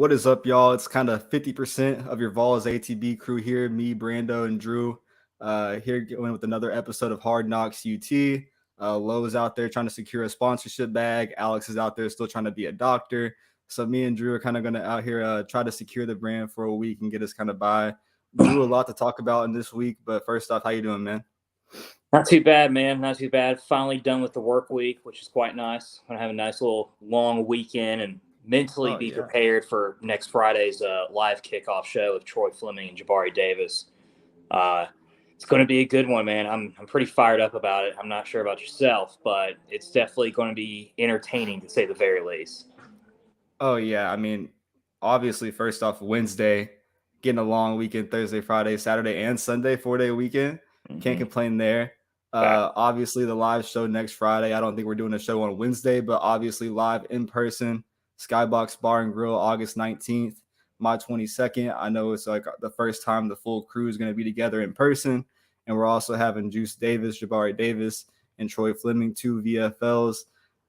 What is up, y'all? It's kind of 50% of your Vols ATB crew here. Me, Brando, and Drew here going with another episode of Hard Knocks UT. Lowe's out there trying to secure a sponsorship bag. Alex is out there still trying to be a doctor. So me and Drew are kind of going to out here try to secure the brand for a week and get us kind of by. Drew, a lot to talk about in this week, but first off, how you doing, man? Not too bad, man. Not too bad. Finally done with the work week, which is quite nice. I'm going to have a nice little long weekend and mentally be prepared for next Friday's live kickoff show with Troy Fleming and Jabari Davis. It's going to be a good one, man. I'm pretty fired up about it. I'm not sure about yourself, but it's definitely going to be entertaining to say the very least. Oh, yeah. I mean, obviously, first off, Wednesday, getting a long weekend, Thursday, Friday, Saturday, and Sunday, 4-day weekend. Can't complain there. Obviously, the live show next Friday. I don't think we're doing a show on Wednesday, but obviously live in person. Skybox Bar and Grill, August 19th, my 22nd. I know it's like the first time the full crew is going to be together in person. And we're also having Juice Davis, Jabari Davis, and Troy Fleming, 2 VFLs.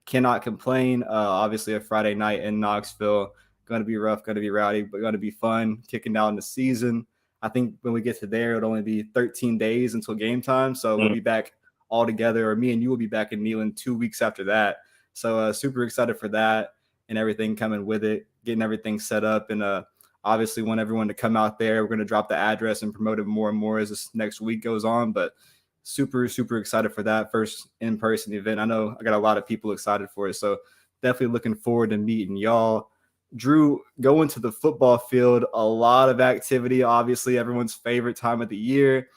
Cannot complain. Obviously, a Friday night in Knoxville. Going to be rough, going to be rowdy, but going to be fun. Kicking down the season. I think when we get to there, it'll only be 13 days until game time. So we'll be back all together, or me and you will be back in Neyland 2 weeks after that. So super excited for that and everything coming with it, getting everything set up. And obviously want everyone to come out there. We're going to drop the address and promote it more and more as this next week goes on. But super, super excited for that first in-person event. I know I got a lot of people excited for it. So definitely looking forward to meeting y'all. Drew, going to the football field, a lot of activity, obviously everyone's favorite time of the year.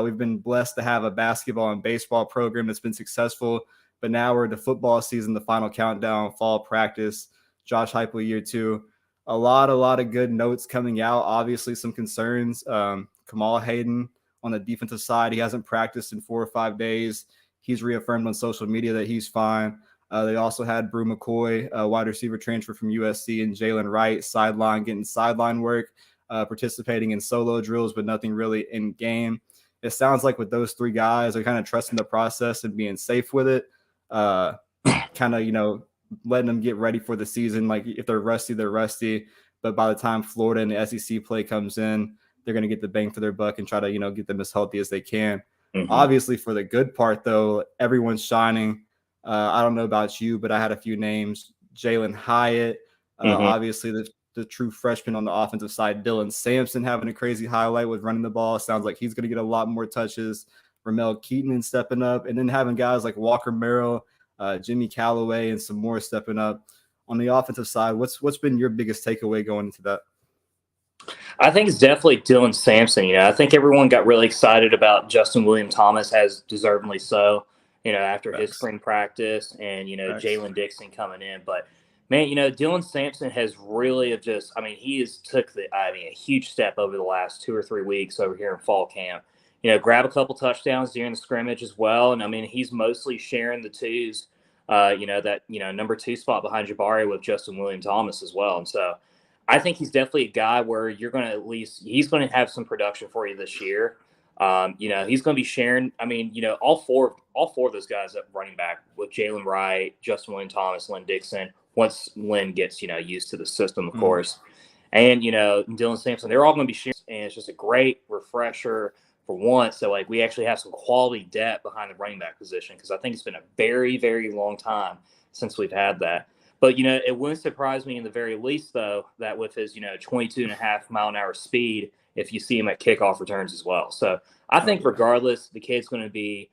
We've been blessed to have a basketball and baseball program that's been successful, but now we're in the football season, the final countdown, fall practice, Josh Heupel year 2. A lot of good notes coming out. Obviously some concerns. Kamal Hayden on the defensive side, he hasn't practiced in 4 or 5 days. He's reaffirmed on social media that he's fine. They also had Brew McCoy, a wide receiver transfer from USC, and Jalen Wright, getting sideline work, participating in solo drills, but nothing really in game. It sounds like with those 3 guys, they're kind of trusting the process and being safe with it, kind of, letting them get ready for the season. Like if they're rusty, they're rusty. But by the time Florida and the SEC play comes in, they're going to get the bang for their buck and try to, get them as healthy as they can. Obviously, for the good part, though, everyone's shining. I don't know about you, but I had a few names. Jalen Hyatt, obviously the true freshman on the offensive side. Dylan Sampson having a crazy highlight with running the ball. Sounds like he's going to get a lot more touches. Ramel Keaton stepping up. And then having guys like Walker Merrill, Jimmy Callaway, and some more stepping up. On the offensive side, what's been your biggest takeaway going into that? I think it's definitely Dylan Sampson. I think everyone got really excited about Justin William Thomas, as deservedly so, after his spring practice and, Jalen Dixon coming in. But, man, Dylan Sampson has really he has took a huge step over the last 2 or 3 weeks over here in fall camp. Grab a couple touchdowns during the scrimmage as well. And, he's mostly sharing the twos, number 2 spot behind Jabari with Justin William Thomas as well. And so I think he's definitely a guy where you're going to he's going to have some production for you this year. He's going to be sharing. All four of those guys at running back with Jalen Wright, Justin William Thomas, Lynn Dixon, once Lynn gets, used to the system, of course. And, Dylan Sampson, they're all going to be sharing. And it's just a great refresher for once. So, we actually have some quality depth behind the running back position, because I think it's been a very, very long time since we've had that. But, it wouldn't surprise me in the very least, though, that with his, 22.5-mile-an-hour speed, if you see him at kickoff returns as well. So I think regardless, the kid's going to be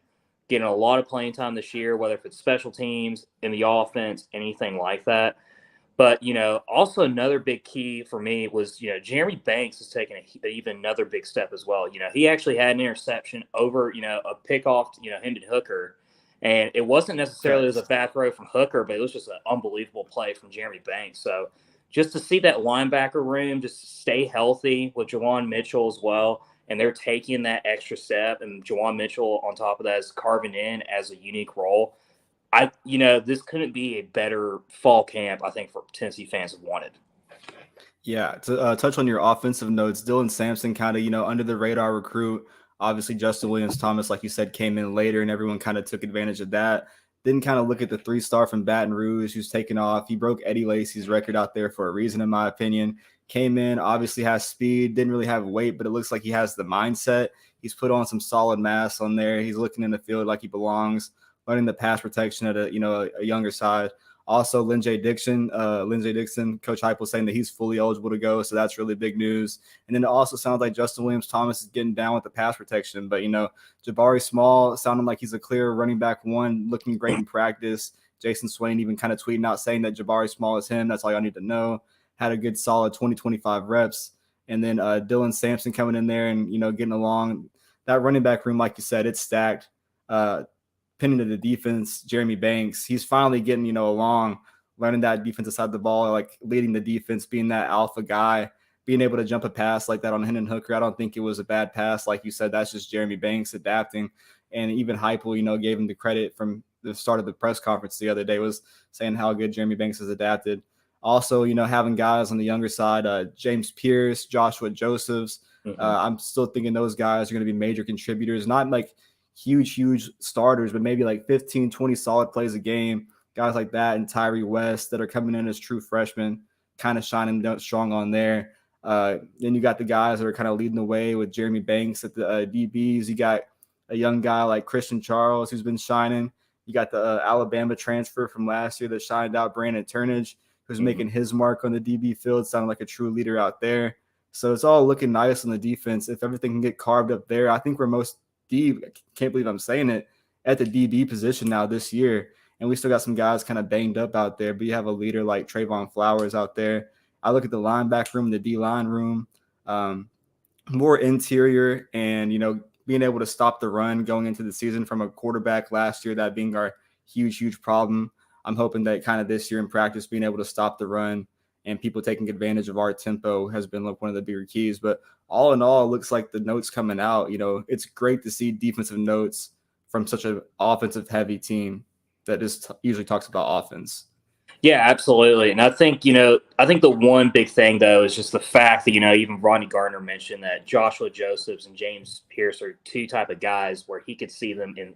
getting a lot of playing time this year, whether if it's special teams, in the offense, anything like that. But, also another big key for me was, Jeremy Banks has taken even another big step as well. He actually had an interception over, a pickoff, him to Hooker. And it wasn't necessarily as a back row from Hooker, but it was just an unbelievable play from Jeremy Banks. So just to see that linebacker room just stay healthy with Juwan Mitchell as well, and they're taking that extra step, and Juwan Mitchell on top of that is carving in as a unique role. This couldn't be a better fall camp, I think, for Tennessee fans have wanted. Yeah, to touch on your offensive notes, Dylan Sampson kind of, under the radar recruit. Obviously, Justin Williams Thomas, like you said, came in later, and everyone kind of took advantage of that. Didn't kind of look at the 3-star from Baton Rouge who's taken off. He broke Eddie Lacy's record out there for a reason, in my opinion. came in, obviously has speed, didn't really have weight, but it looks like he has the mindset. He's put on some solid mass on there. He's looking in the field like he belongs, learning the pass protection at a younger side. Also, Lindsey Dixon, Coach Heupel saying that he's fully eligible to go, so that's really big news. And then it also sounds like Justin Williams-Thomas is getting down with the pass protection. But, Jabari Small sounding like he's a clear running back one, looking great in practice. Jason Swain even kind of tweeting out saying that Jabari Small is him. That's all y'all need to know. Had a good solid 20-25 reps. And then Dylan Sampson coming in there and, getting along. That running back room, like you said, it's stacked. Pinning to the defense, Jeremy Banks, he's finally getting, along, learning that defensive side of the ball, like leading the defense, being that alpha guy, being able to jump a pass like that on Hendon Hooker. I don't think it was a bad pass. Like you said, that's just Jeremy Banks adapting. And even Heupel, gave him the credit from the start of the press conference the other day, was saying how good Jeremy Banks has adapted. Also, having guys on the younger side, James Pierce, Joshua Josephs. I'm still thinking those guys are going to be major contributors, not like huge starters, but maybe like 15, 20 solid plays a game. Guys like that and Tyree West that are coming in as true freshmen, kind of shining strong on there. Then you got the guys that are kind of leading the way with Jeremy Banks at the DBs. You got a young guy like Christian Charles who's been shining. You got the Alabama transfer from last year that shined out, Brandon Turnage, who's making his mark on the DB field, sounding like a true leader out there. So it's all looking nice on the defense. If everything can get carved up there, I think we're most deep. I can't believe I'm saying it, at the DB position now this year. And we still got some guys kind of banged up out there, but you have a leader like Trayvon Flowers out there. I look at the linebacker room, the D-line room, more interior and, being able to stop the run going into the season from a quarterback last year, that being our huge problem. I'm hoping that kind of this year in practice, being able to stop the run and people taking advantage of our tempo has been like one of the bigger keys. But all in all, it looks like the notes coming out, it's great to see defensive notes from such an offensive heavy team that just usually talks about offense. Yeah, absolutely. And I think, the one big thing, though, is just the fact that, even Ronnie Gardner mentioned that Joshua Josephs and James Pierce are two type of guys where he could see them in,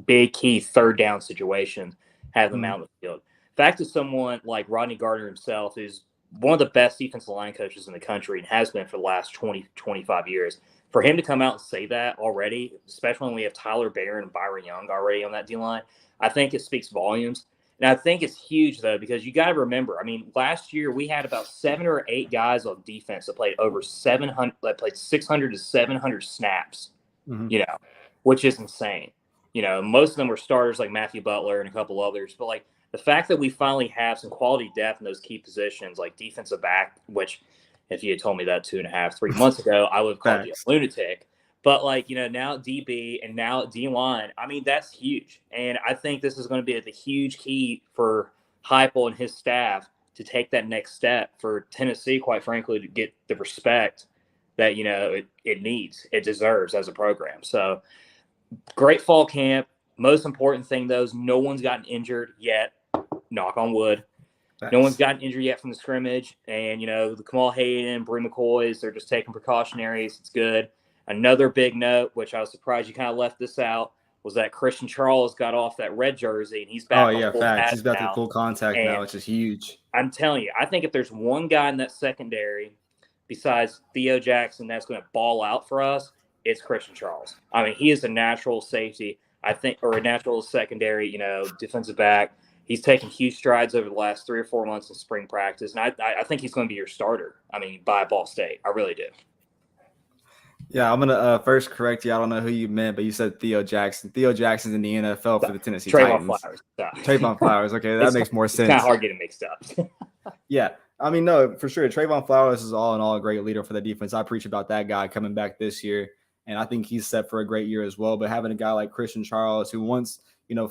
big key third down situations, have them out in the field. The fact that someone like Rodney Gardner himself is one of the best defensive line coaches in the country and has been for the last 20, 25 years, for him to come out and say that already, especially when we have Tyler Barron and Byron Young already on that D-line, I think it speaks volumes. And I think it's huge, though, because you got to remember, last year we had about 7 or 8 guys on defense that played over 700, that played 600 to 700 snaps, which is insane. Most of them were starters like Matthew Butler and a couple others. But, the fact that we finally have some quality depth in those key positions, like defensive back, which if you had told me that 2.5, 3 months ago, I would have called you a lunatic. But, now DB and now D-line, that's huge. And I think this is going to be the huge key for Heupel and his staff to take that next step for Tennessee, quite frankly, to get the respect that, it needs, it deserves as a program. So, great fall camp. Most important thing, though, is no one's gotten injured yet. Knock on wood. Thanks. No one's gotten injured yet from the scrimmage. And, the Kamal Hayden, Bree McCoys, they're just taking precautionaries. It's good. Another big note, which I was surprised you kind of left this out, was that Christian Charles got off that red jersey and he's back. Oh, yeah, facts. He's back to full contact now, which is huge. I'm telling you, I think if there's one guy in that secondary besides Theo Jackson that's going to ball out for us, it's Christian Charles. He is a natural safety, I think, or a natural secondary, defensive back. He's taken huge strides over the last 3 or 4 months in spring practice, and I think he's going to be your starter, by Ball State. I really do. Yeah, I'm going to first correct you. I don't know who you meant, but you said Theo Jackson. Theo Jackson's in the NFL for the Tennessee Titans. Trayvon Flowers. Okay, that makes more sense. It's kind of hard getting mixed up. Yeah. No, for sure. Trayvon Flowers is all in all a great leader for the defense. I preach about that guy coming back this year, and I think he's set for a great year as well. But having a guy like Christian Charles, who once,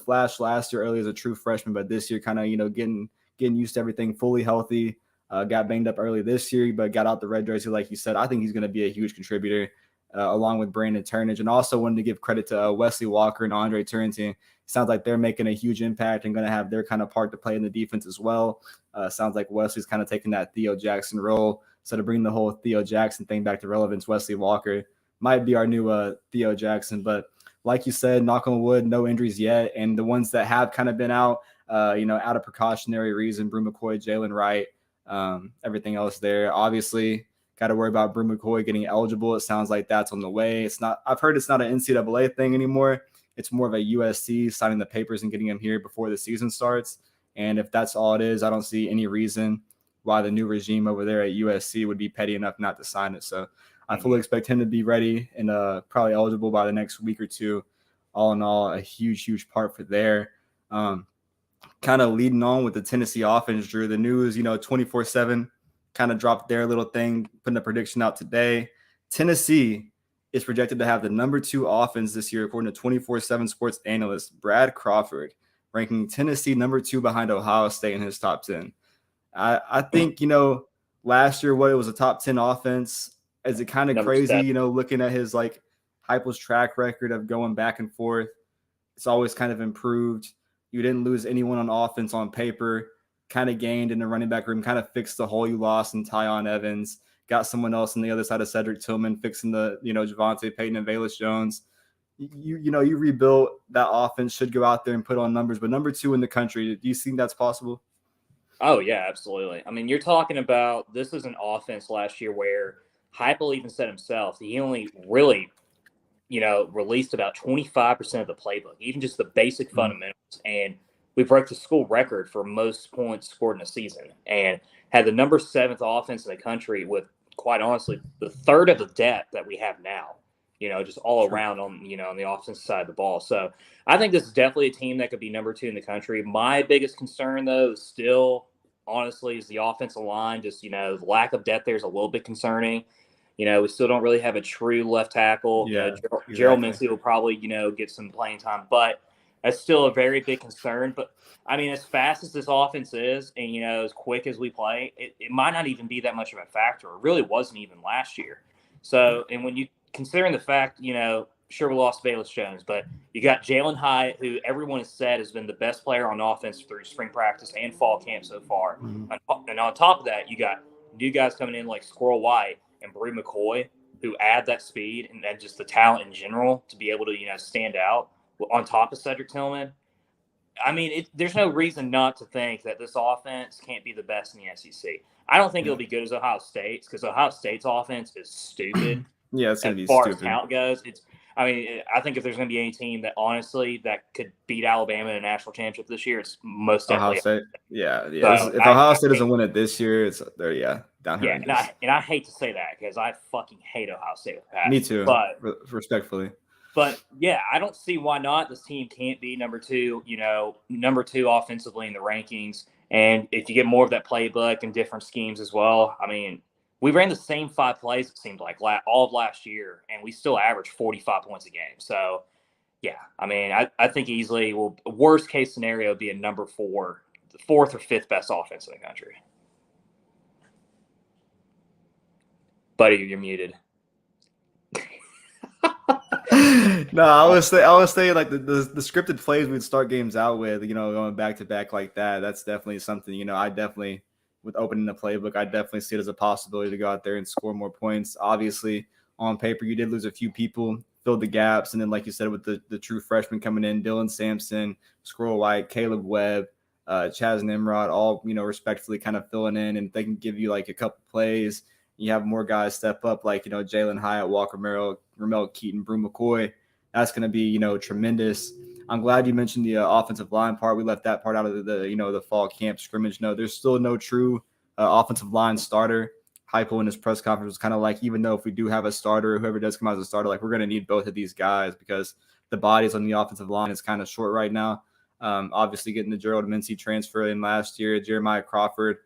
flashed last year early as a true freshman, but this year kind of, getting used to everything, fully healthy, got banged up early this year, but got out the red jersey, like you said. I think he's going to be a huge contributor. Along with Brandon Turnage, and also wanted to give credit to Wesley Walker and Andre Turrentine. Sounds like they're making a huge impact and going to have their kind of part to play in the defense as well. Sounds like Wesley's kind of taking that Theo Jackson role. So to bring the whole Theo Jackson thing back to relevance, Wesley Walker might be our new Theo Jackson. But like you said, knock on wood, no injuries yet. And the ones that have kind of been out, out of precautionary reason, Brew McCoy, Jalen Wright, everything else there. Obviously, got to worry about Brew McCoy getting eligible. It sounds like that's on the way. It's not. I've heard it's not an NCAA thing anymore. It's more of a USC signing the papers and getting him here before the season starts. And if that's all it is, I don't see any reason why the new regime over there at USC would be petty enough not to sign it. So I fully expect him to be ready and probably eligible by the next week or two. All in all, a huge part for there. Kind of leading on with the Tennessee offense, Drew. The news, 24/7 kind of dropped their little thing, putting a prediction out today. Tennessee is projected to have the number 2 offense this year, according to 24/7 sports analyst Brad Crawford, ranking Tennessee number 2 behind Ohio State in his top 10. I think, last year, it was a top 10 offense. Is it kind of crazy, looking at his Heupel's track record of going back and forth? It's always kind of improved. You didn't lose anyone on offense on paper, kind of gained in the running back room, kind of fixed the hole you lost in Tyon Evans, got someone else on the other side of Cedric Tillman, fixing the, Javonte Payton and Velus Jones. You rebuilt that offense, should go out there and put on numbers, but number 2 in the country, do you think that's possible? Oh, yeah, absolutely. I mean, you're talking about, this is an offense last year where Heupel even said himself, he only really, released about 25% of the playbook, even just the basic fundamentals. And we broke the school record for most points scored in a season and had the number 7th offense in the country with, quite honestly, the third of the depth that we have now, just all around on the offensive side of the ball. So I think this is definitely a team that could be number 2 in the country. My biggest concern, though, is still, honestly, is the offensive line. Just, the lack of depth there is a little bit concerning. We still don't really have a true left tackle. Yeah, Gerald Mincy will probably, get some playing time, but that's still a very big concern. But, I mean, as fast as this offense is and, as quick as we play, it might not even be that much of a factor. It really wasn't even last year. So, and when you considering the fact, sure, we lost Velus Jones, but you got Jalen Hyatt, who everyone has said has been the best player on offense through spring practice and fall camp so far. And on top of that, you got new guys coming in like Squirrel White and Brew McCoy, who add that speed and just the talent in general to be able to, stand out on top of Cedric Tillman. I mean, there's no reason not to think that this offense can't be the best in the SEC. I don't think it'll be good as Ohio State's, because Ohio State's offense is stupid. Yeah, it's going to be stupid. As far as count goes, I think if there's going to be any team that honestly that could beat Alabama in a national championship this year, it's most definitely Ohio State. Yeah. So, if Ohio State doesn't win it this year, it's there. Yeah, down here. Yeah, and I hate to say that because I fucking hate Ohio State with passion. Me too. But respectfully. But yeah, I don't see why not. This team can't be number 2. Number 2 offensively in the rankings, and if you get more of that playbook and different schemes as well, I mean. We ran the same 5 plays, it seemed like, all of last year, and we still averaged 45 points a game. So, yeah, I mean, I think easily, worst case scenario would be a number 4, the 4th or 5th best offense in the country. Buddy, you're muted. No, I was saying like the scripted plays we'd start games out with, going back to back like that. That's definitely something, I definitely. With opening the playbook, I definitely see it as a possibility to go out there and score more points. Obviously, on paper, you did lose a few people, filled the gaps, and then, like you said, with the true freshmen coming in, Dylan Sampson, Squirrel White, Caleb Webb, Chaz Nimrod, all respectfully kind of filling in, and they can give you like a couple plays. You have more guys step up, like Jalen Hyatt, Walker Merrill, Ramel Keaton, Brew McCoy. That's going to be tremendous. I'm glad you mentioned the offensive line part. We left that part out of the fall camp scrimmage. No, there's still no true offensive line starter. Heupel in his press conference was kind of like, even though if we do have a starter, whoever does come out as a starter, like we're going to need both of these guys because the bodies on the offensive line is kind of short right now. Obviously getting the Gerald Mincy transfer in last year, Jeremiah Crawford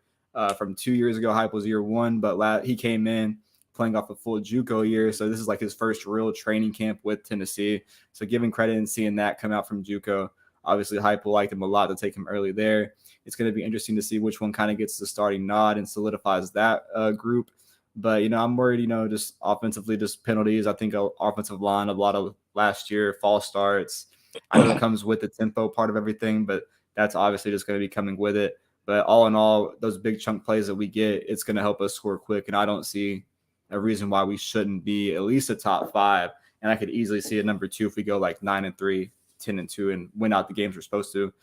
from 2 years ago, Heupel's year 1, but he came in playing off a full JUCO year. So this is like his first real training camp with Tennessee. So giving credit and seeing that come out from JUCO. Obviously, Heupel liked him a lot to take him early there. It's going to be interesting to see which one kind of gets the starting nod and solidifies that group. But, I'm worried, just offensively, just penalties. I think offensive line, a lot of last year, false starts. I know it comes with the tempo part of everything, but that's obviously just going to be coming with it. But all in all, those big chunk plays that we get, it's going to help us score quick. And I don't see a reason why we shouldn't be at least a top 5. And I could easily see a number 2 if we go like 9-3, 10-2, and win out the games we're supposed to.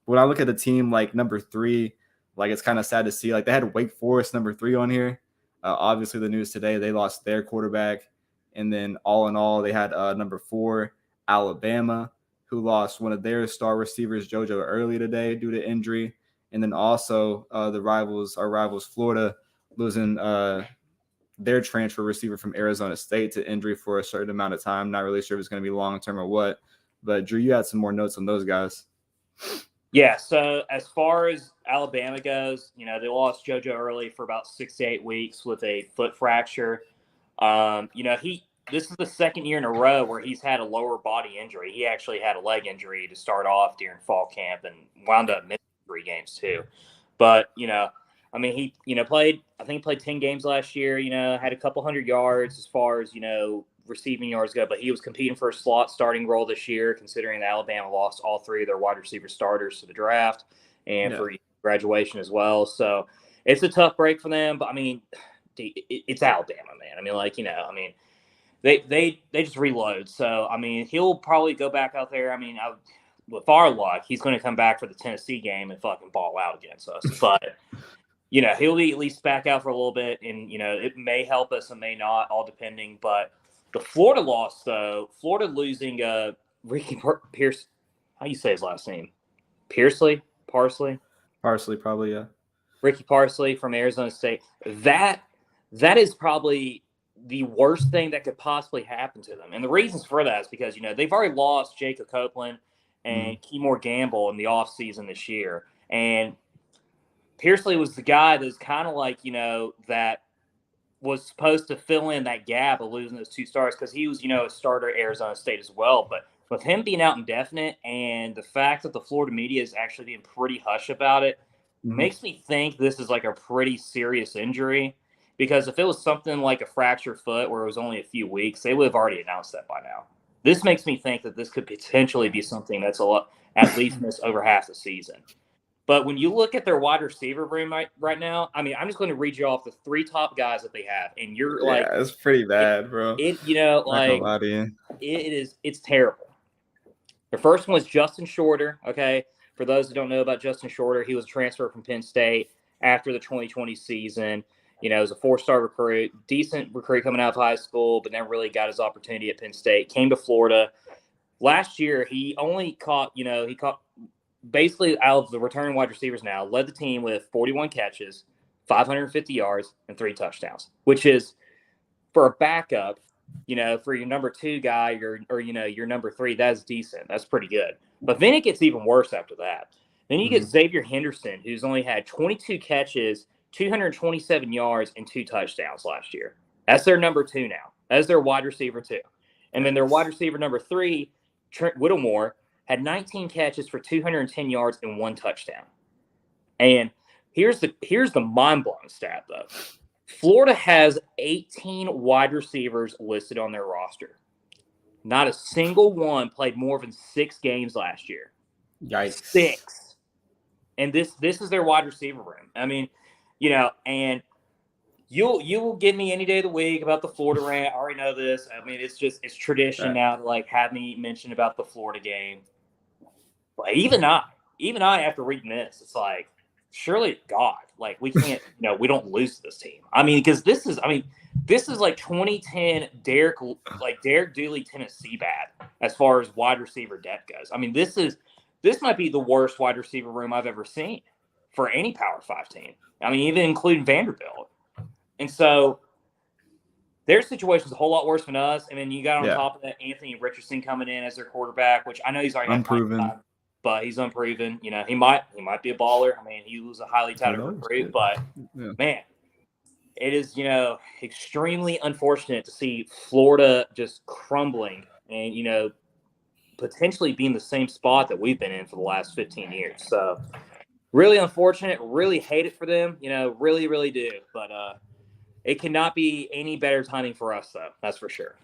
But when I look at a team like number 3, Like, it's kind of sad to see. Like, they had Wake Forest number 3 on here. Obviously, the news today, they lost their quarterback. And then all in all, they had number 4, Alabama, who lost one of their star receivers, JoJo, early today due to injury. And then also our rivals, Florida, losing their transfer receiver from Arizona State to injury for a certain amount of time. Not really sure if it's going to be long-term or what. But, Drew, you had some more notes on those guys. Yeah, so as far as Alabama goes, you know, they lost JoJo early for about 6 to 8 weeks with a foot fracture. You know, this is the second year in a row where he's had a lower body injury. He actually had a leg injury to start off during fall camp and wound up missing 3 games too. But, you know, I mean, he, you know, played 10 games last year, you know, had a couple hundred yards as far as, you know, receiving yards go, but he was competing for a slot starting role this year, considering that Alabama lost all 3 of their wide receiver starters to the draft and for graduation as well. So it's a tough break for them, but I mean, it's Alabama, man. I mean, like, you know, I mean, they just reload. So, I mean, he'll probably go back out there. I mean, with our luck, he's going to come back for the Tennessee game and fucking ball out against us. But, you know, he'll be at least back out for a little bit, and, you know, it may help us and may not, all depending. But the Florida loss, though, Florida losing Ricky Pierce, how do you say his last name? Parsley, probably, yeah. Ricky Parsley from Arizona State. That is probably the worst thing that could possibly happen to them. And the reasons for that is because, you know, they've already lost Jacob Copeland and Keymore Gamble in the offseason this year. And Parsley was the guy that was kind of like, you know, that was supposed to fill in that gap of losing those 2 stars because he was, you know, a starter at Arizona State as well. But with him being out indefinite and the fact that the Florida media is actually being pretty hush about it, makes me think this is like a pretty serious injury. Because if it was something like a fractured foot where it was only a few weeks, they would have already announced that by now. This makes me think that this could potentially be something that's at least miss over half the season. But when you look at their wide receiver room right now, I mean, I'm just going to read you off the 3 top guys that they have, and you're like, yeah, it's pretty bad, bro. You know, like it's terrible. The first one is Justin Shorter. Okay, for those who don't know about Justin Shorter, he was a transfer from Penn State after the 2020 season. You know, he was a 4-star recruit, decent recruit coming out of high school, but never really got his opportunity at Penn State. Came to Florida. Last year, he caught basically out of the returning wide receivers now, led the team with 41 catches, 550 yards, and 3 touchdowns, which is for a backup, you know, for your number 2 guy or you know, your number 3, that's decent. That's pretty good. But then it gets even worse after that. Then you get Xavier Henderson, who's only had 22 catches, 227 yards, and 2 touchdowns last year. That's their number 2 now. That's their wide receiver 2. And then their wide receiver number 3, Trent Whittemore, had 19 catches for 210 yards and 1 touchdown. And here's the mind-blowing stat, though. Florida has 18 wide receivers listed on their roster. Not a single one played more than 6 games last year. Yikes. 6. And this is their wide receiver room. I mean, you know, and you will get me any day of the week about the Florida rant. I already know this. I mean, it's tradition now to like have me mention about the Florida game. But even I after reading this, it's like, surely God, like we can't, you know, we don't lose to this team. I mean, because this is like 2010 Derek Dooley Tennessee bad as far as wide receiver depth goes. I mean, this might be the worst wide receiver room I've ever seen for any Power 5 team. I mean, even including Vanderbilt. And so their situation is a whole lot worse than us. And then you got on top of that Anthony Richardson coming in as their quarterback, which I know he's already unproven, but he's unproven. You know, he might be a baller. I mean, he was a highly touted recruit, but man, it is, you know, extremely unfortunate to see Florida just crumbling and, you know, potentially being the same spot that we've been in for the last 15 years. So really unfortunate, really hate it for them, you know, really, really do. But it cannot be any better timing for us, though. That's for sure.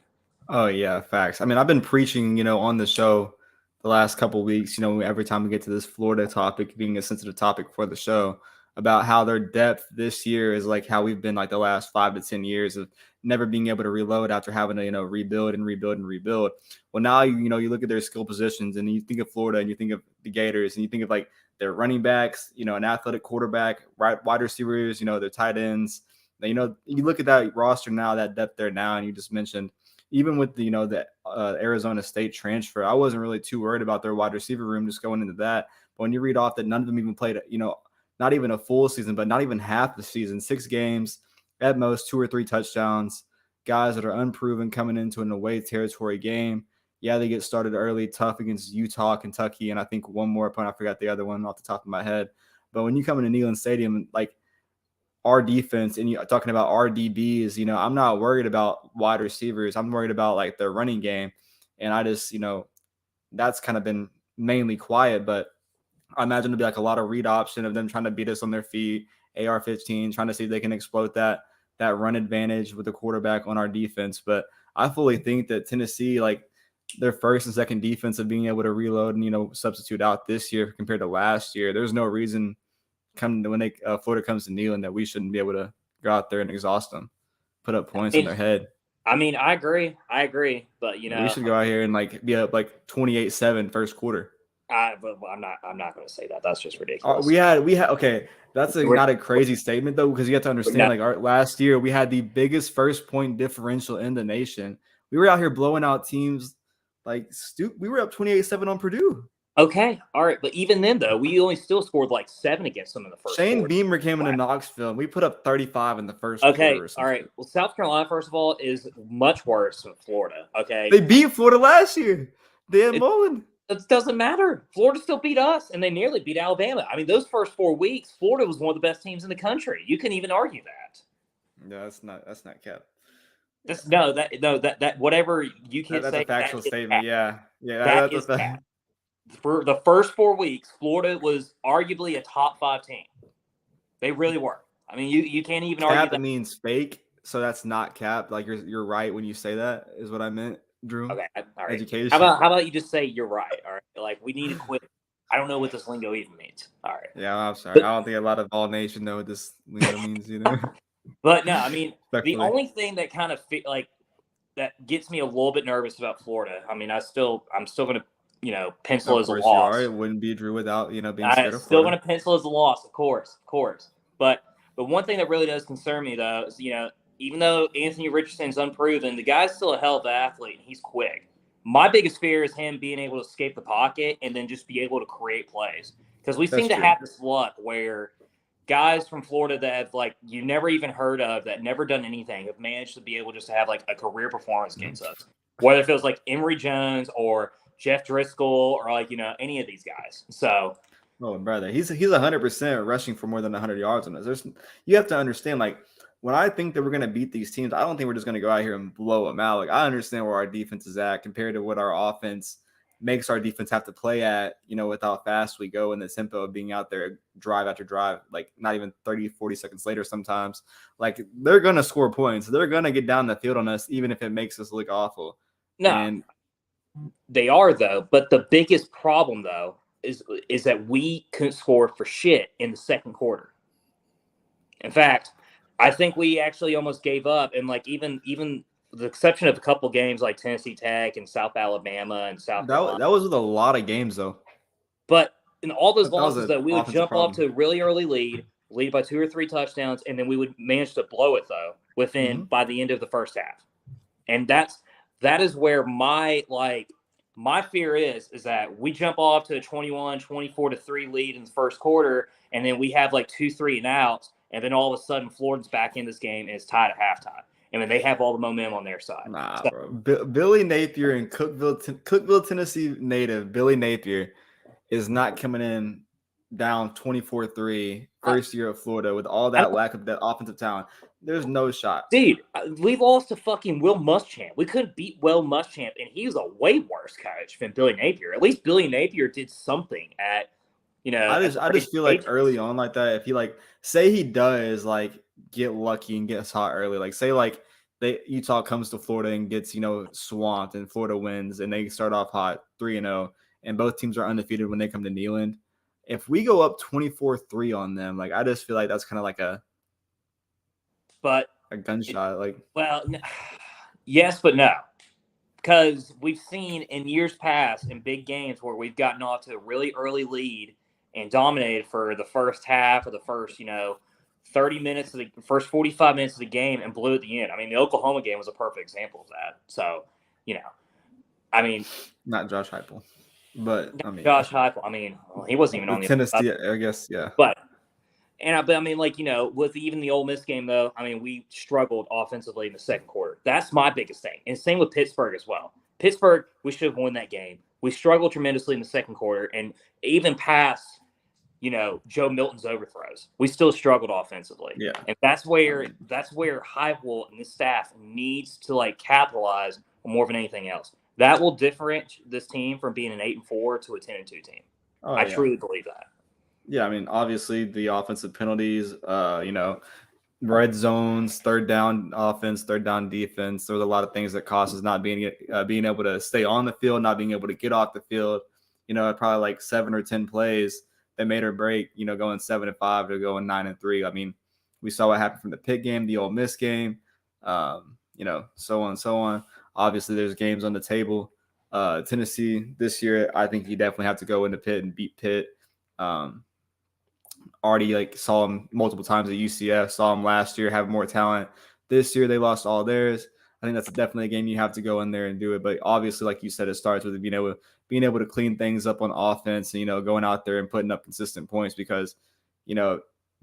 Oh, yeah, facts. I mean, I've been preaching, you know, on the show the last couple of weeks, you know, every time we get to this Florida topic being a sensitive topic for the show, about how their depth this year is like how we've been like the last 5 to 10 years of never being able to reload after having to, rebuild and rebuild and rebuild. Well, now, you look at their skill positions and you think of Florida and you think of the Gators and you think of like their running backs, an athletic quarterback, wide receivers, their tight ends. You look at that roster now, that depth there now, and you just mentioned, even with the Arizona State transfer, I wasn't really too worried about their wide receiver room just going into that. But when you read off that none of them even played, not even a full season, but not even half the season, 6 games, at most 2 or 3 touchdowns, guys that are unproven coming into an away territory game. Yeah, they get started early, tough against Utah, Kentucky, and I think one more opponent. I forgot the other one off the top of my head. But when you come into Neyland Stadium, like our defense, and you're talking about our DBs, I'm not worried about wide receivers. I'm worried about like their running game. And I just, that's kind of been mainly quiet, but I imagine it'll be like a lot of read option of them trying to beat us on their feet, AR-15, trying to see if they can exploit that run advantage with the quarterback on our defense. But I fully think that Tennessee, like their first and second defense of being able to reload and, substitute out this year compared to last year, there's no reason when Florida comes to Neyland that we shouldn't be able to go out there and exhaust them, put up points in their head. I mean, I agree. But, we should go out here and like be up like 28-7 first quarter. But I'm not going to say that. That's just ridiculous. We had okay. That's not a crazy statement though, because you have to understand like last year we had the biggest first point differential in the nation. We were out here blowing out teams like we were up 28-7 on Purdue. Okay, all right, but even then though, we only still scored like 7 against them in the first. Shane Beamer came into Knoxville and we put up 35 in the first quarter. Okay, all right. Well, South Carolina, first of all, is much worse than Florida. Okay, they beat Florida last year. Dan Mullen. It doesn't matter. Florida still beat us, and they nearly beat Alabama. I mean, those first 4 weeks, Florida was one of the best teams in the country. You can even argue that. No, that's not cap. That whatever you can say. That's a factual statement. Yeah. That is cap. For the first 4 weeks, Florida was arguably a top 5 team. They really were. I mean, you can't even argue that. Cap means fake, so that's not cap. Like you're right when you say that. Is what I meant. Drew. Okay, all right. Education. How about you just say you're right? All right, like we need to quit. I don't know what this lingo even means. All right. Yeah, I'm sorry. I don't think a lot of all nation know what this lingo means either. But no, I mean the only thing that kind of that gets me a little bit nervous about Florida. I mean, I'm still going to pencil as a loss. It wouldn't be Drew without being scared of Florida. I'm still going to pencil as a loss, of course. But one thing that really does concern me though is even though Anthony Richardson's unproven, the guy's still a hell of an athlete, and he's quick. My biggest fear is him being able to escape the pocket and then just be able to create plays. Because we seem to have this luck where guys from Florida that have, like, you never even heard of, that never done anything, have managed to be able just to have, like, a career performance against us. Whether it feels like Emory Jones or Jeff Driscoll or, like, any of these guys. So – oh, brother, he's 100% rushing for more than 100 yards on us. You have to understand, like, when I think that we're going to beat these teams, I don't think we're just going to go out here and blow them out. Like, I understand where our defense is at compared to what our offense makes our defense have to play at, with how fast we go and the tempo of being out there drive after drive, like not even 30, 40 seconds later sometimes. Like, they're going to score points. They're going to get down the field on us, even if it makes us look awful. No, they are, though. But the biggest problem, though, is that we couldn't score for shit in the second quarter. In fact, I think we actually almost gave up, and like even the exception of a couple games like Tennessee Tech and South Alabama and South Carolina. That was with a lot of games though. But in all those losses, though, we would jump off to a really early lead by 2 or 3 touchdowns, and then we would manage to blow it though by the end of the first half. And that is where my fear is that we jump off to a 24-3 lead in the first quarter, and then we have like 2-3 and outs. And then all of a sudden, Florida's back in this game and it's tied at halftime. And then they have all the momentum on their side. Nah, bro. Billy Napier and Cookeville, Tennessee native Billy Napier is not coming in down 24-3 first year of Florida with all that lack of that offensive talent. There's no shot. Dude, we lost to fucking Will Muschamp. We couldn't beat Will Muschamp, and he was a way worse coach than Billy Napier. At least Billy Napier did something at I just feel like early on like that, if he say he does like get lucky and gets hot early, like say like Utah comes to Florida and gets swamped and Florida wins and they start off hot 3-0 and both teams are undefeated when they come to Neyland, if we go up 24-3 on them, like I just feel like that's kind of like a gunshot. Yes, but no. Because we've seen in years past in big games where we've gotten off to a really early lead and dominated for the first half or the first, 30 minutes of the first 45 minutes of the game and blew at the end. I mean, the Oklahoma game was a perfect example of that. So, not Josh Heupel, but Josh Heupel. I mean, he wasn't even on the Tennessee, I guess, yeah. But with even the Ole Miss game, though, we struggled offensively in the second quarter. That's my biggest thing. And same with Pittsburgh as well. Pittsburgh, we should have won that game. We struggled tremendously in the second quarter. And even past, Joe Milton's overthrows, we still struggled offensively. Yeah. And that's where Heupel and this staff needs to, capitalize on more than anything else. That will differentiate this team from being an 8-4 to a 10-2 team. I truly believe that. Yeah, obviously the offensive penalties, red zones, third down offense, third down defense. There was a lot of things that cost us not being able to stay on the field, not being able to get off the field. Probably like 7 or 10 plays that made or break. Going 7-5 to going 9-3. We saw what happened from the Pitt game, the Ole Miss game, so on and so on. Obviously, there's games on the table. Tennessee this year, I think you definitely have to go into Pitt and beat Pitt. Already saw them multiple times at UCF, saw them last year have more talent. This year they lost all theirs. I think that's definitely a game you have to go in there and do it. But obviously, like you said, it starts with being able to clean things up on offense and going out there and putting up consistent points because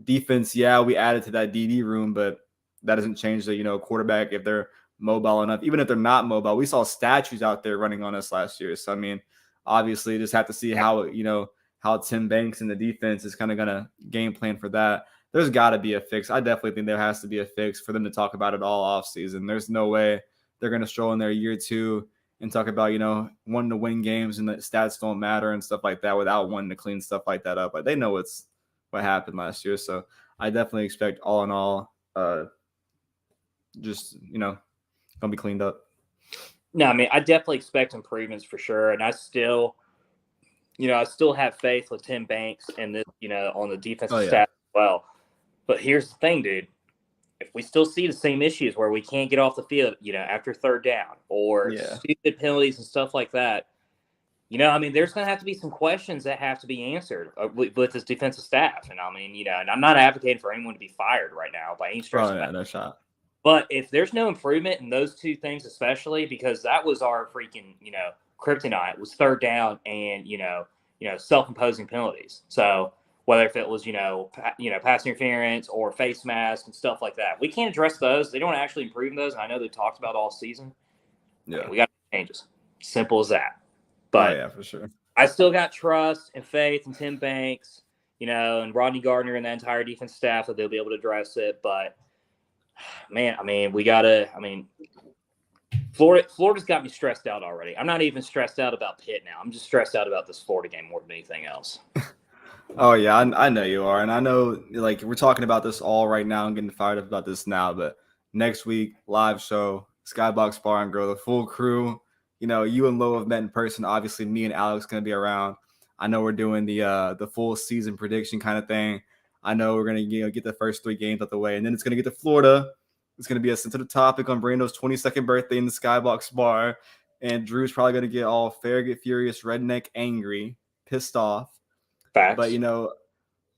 defense, we added to that DD room, but that doesn't change the quarterback if they're mobile enough. Even if they're not mobile, we saw statues out there running on us last year. So obviously, just have to see how Tim Banks and the defense is kind of going to game plan for that. There's got to be a fix. I definitely think there has to be a fix for them to talk about it all offseason. There's no way they're going to stroll in their year two and talk about, wanting to win games and the stats don't matter and stuff like that without wanting to clean stuff like that up. But they know what happened last year. So I definitely expect all in all, just, going to be cleaned up. No, I definitely expect improvements for sure. And I still have faith with Tim Banks and this, on the defensive staff as well. But here's the thing, dude. If we still see the same issues where we can't get off the field, after third down or stupid penalties and stuff like that, there's going to have to be some questions that have to be answered with this defensive staff. And and I'm not advocating for anyone to be fired right now by any stretch. No shot. But if there's no improvement in those two things, especially because that was our freaking, kryptonite was third down and, self-imposing penalties. So whether if it was, pass interference or face mask and stuff like that, we can't address those. They don't actually improve those. And I know they talked about all season. Yeah. We got changes. Simple as that. But for sure. I still got trust and faith in Tim Banks, and Rodney Gardner and the entire defense staff that they'll be able to address it. But man, Florida's got me stressed out already. I'm not even stressed out about Pitt now. I'm just stressed out about this Florida game more than anything else. Oh, yeah, I know you are. And I know, we're talking about this all right now and getting fired up about this now. But next week, live show, Skybox Bar and Grill, the full crew. You and Lo have met in person. Obviously, me and Alex going to be around. I know we're doing the full season prediction kind of thing. I know we're going to get the first 3 games out the way. And then it's going to get to Florida. It's going to be a sensitive topic on Brando's 22nd birthday in the Skybox Bar. And Drew's probably going to get all get furious, redneck, angry, pissed off. Facts. But,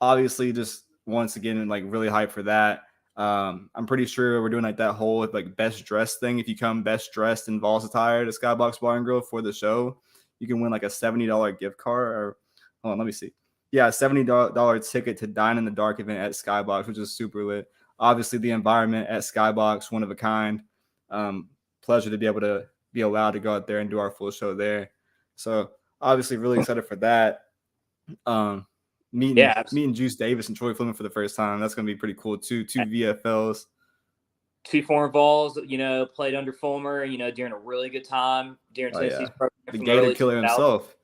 obviously just once again, really hyped for that. I'm pretty sure we're doing that whole best dressed thing. If you come best dressed in vawls attire to Skybox Bar and Grill for the show, you can win a $70 gift card. Or hold on, let me see. Yeah, $70 ticket to Dine in the Dark event at Skybox, which is super lit. Obviously, the environment at Skybox, one of a kind. Pleasure to be able to be allowed to go out there and do our full show there. So obviously, really excited for that. Meeting Juice Davis and Troy Fleming for the first time. That's going to be pretty cool too. 2 VFLs. 2 foreign balls, played under Fulmer, during a really good time during Tennessee's program. The Gator Killer himself.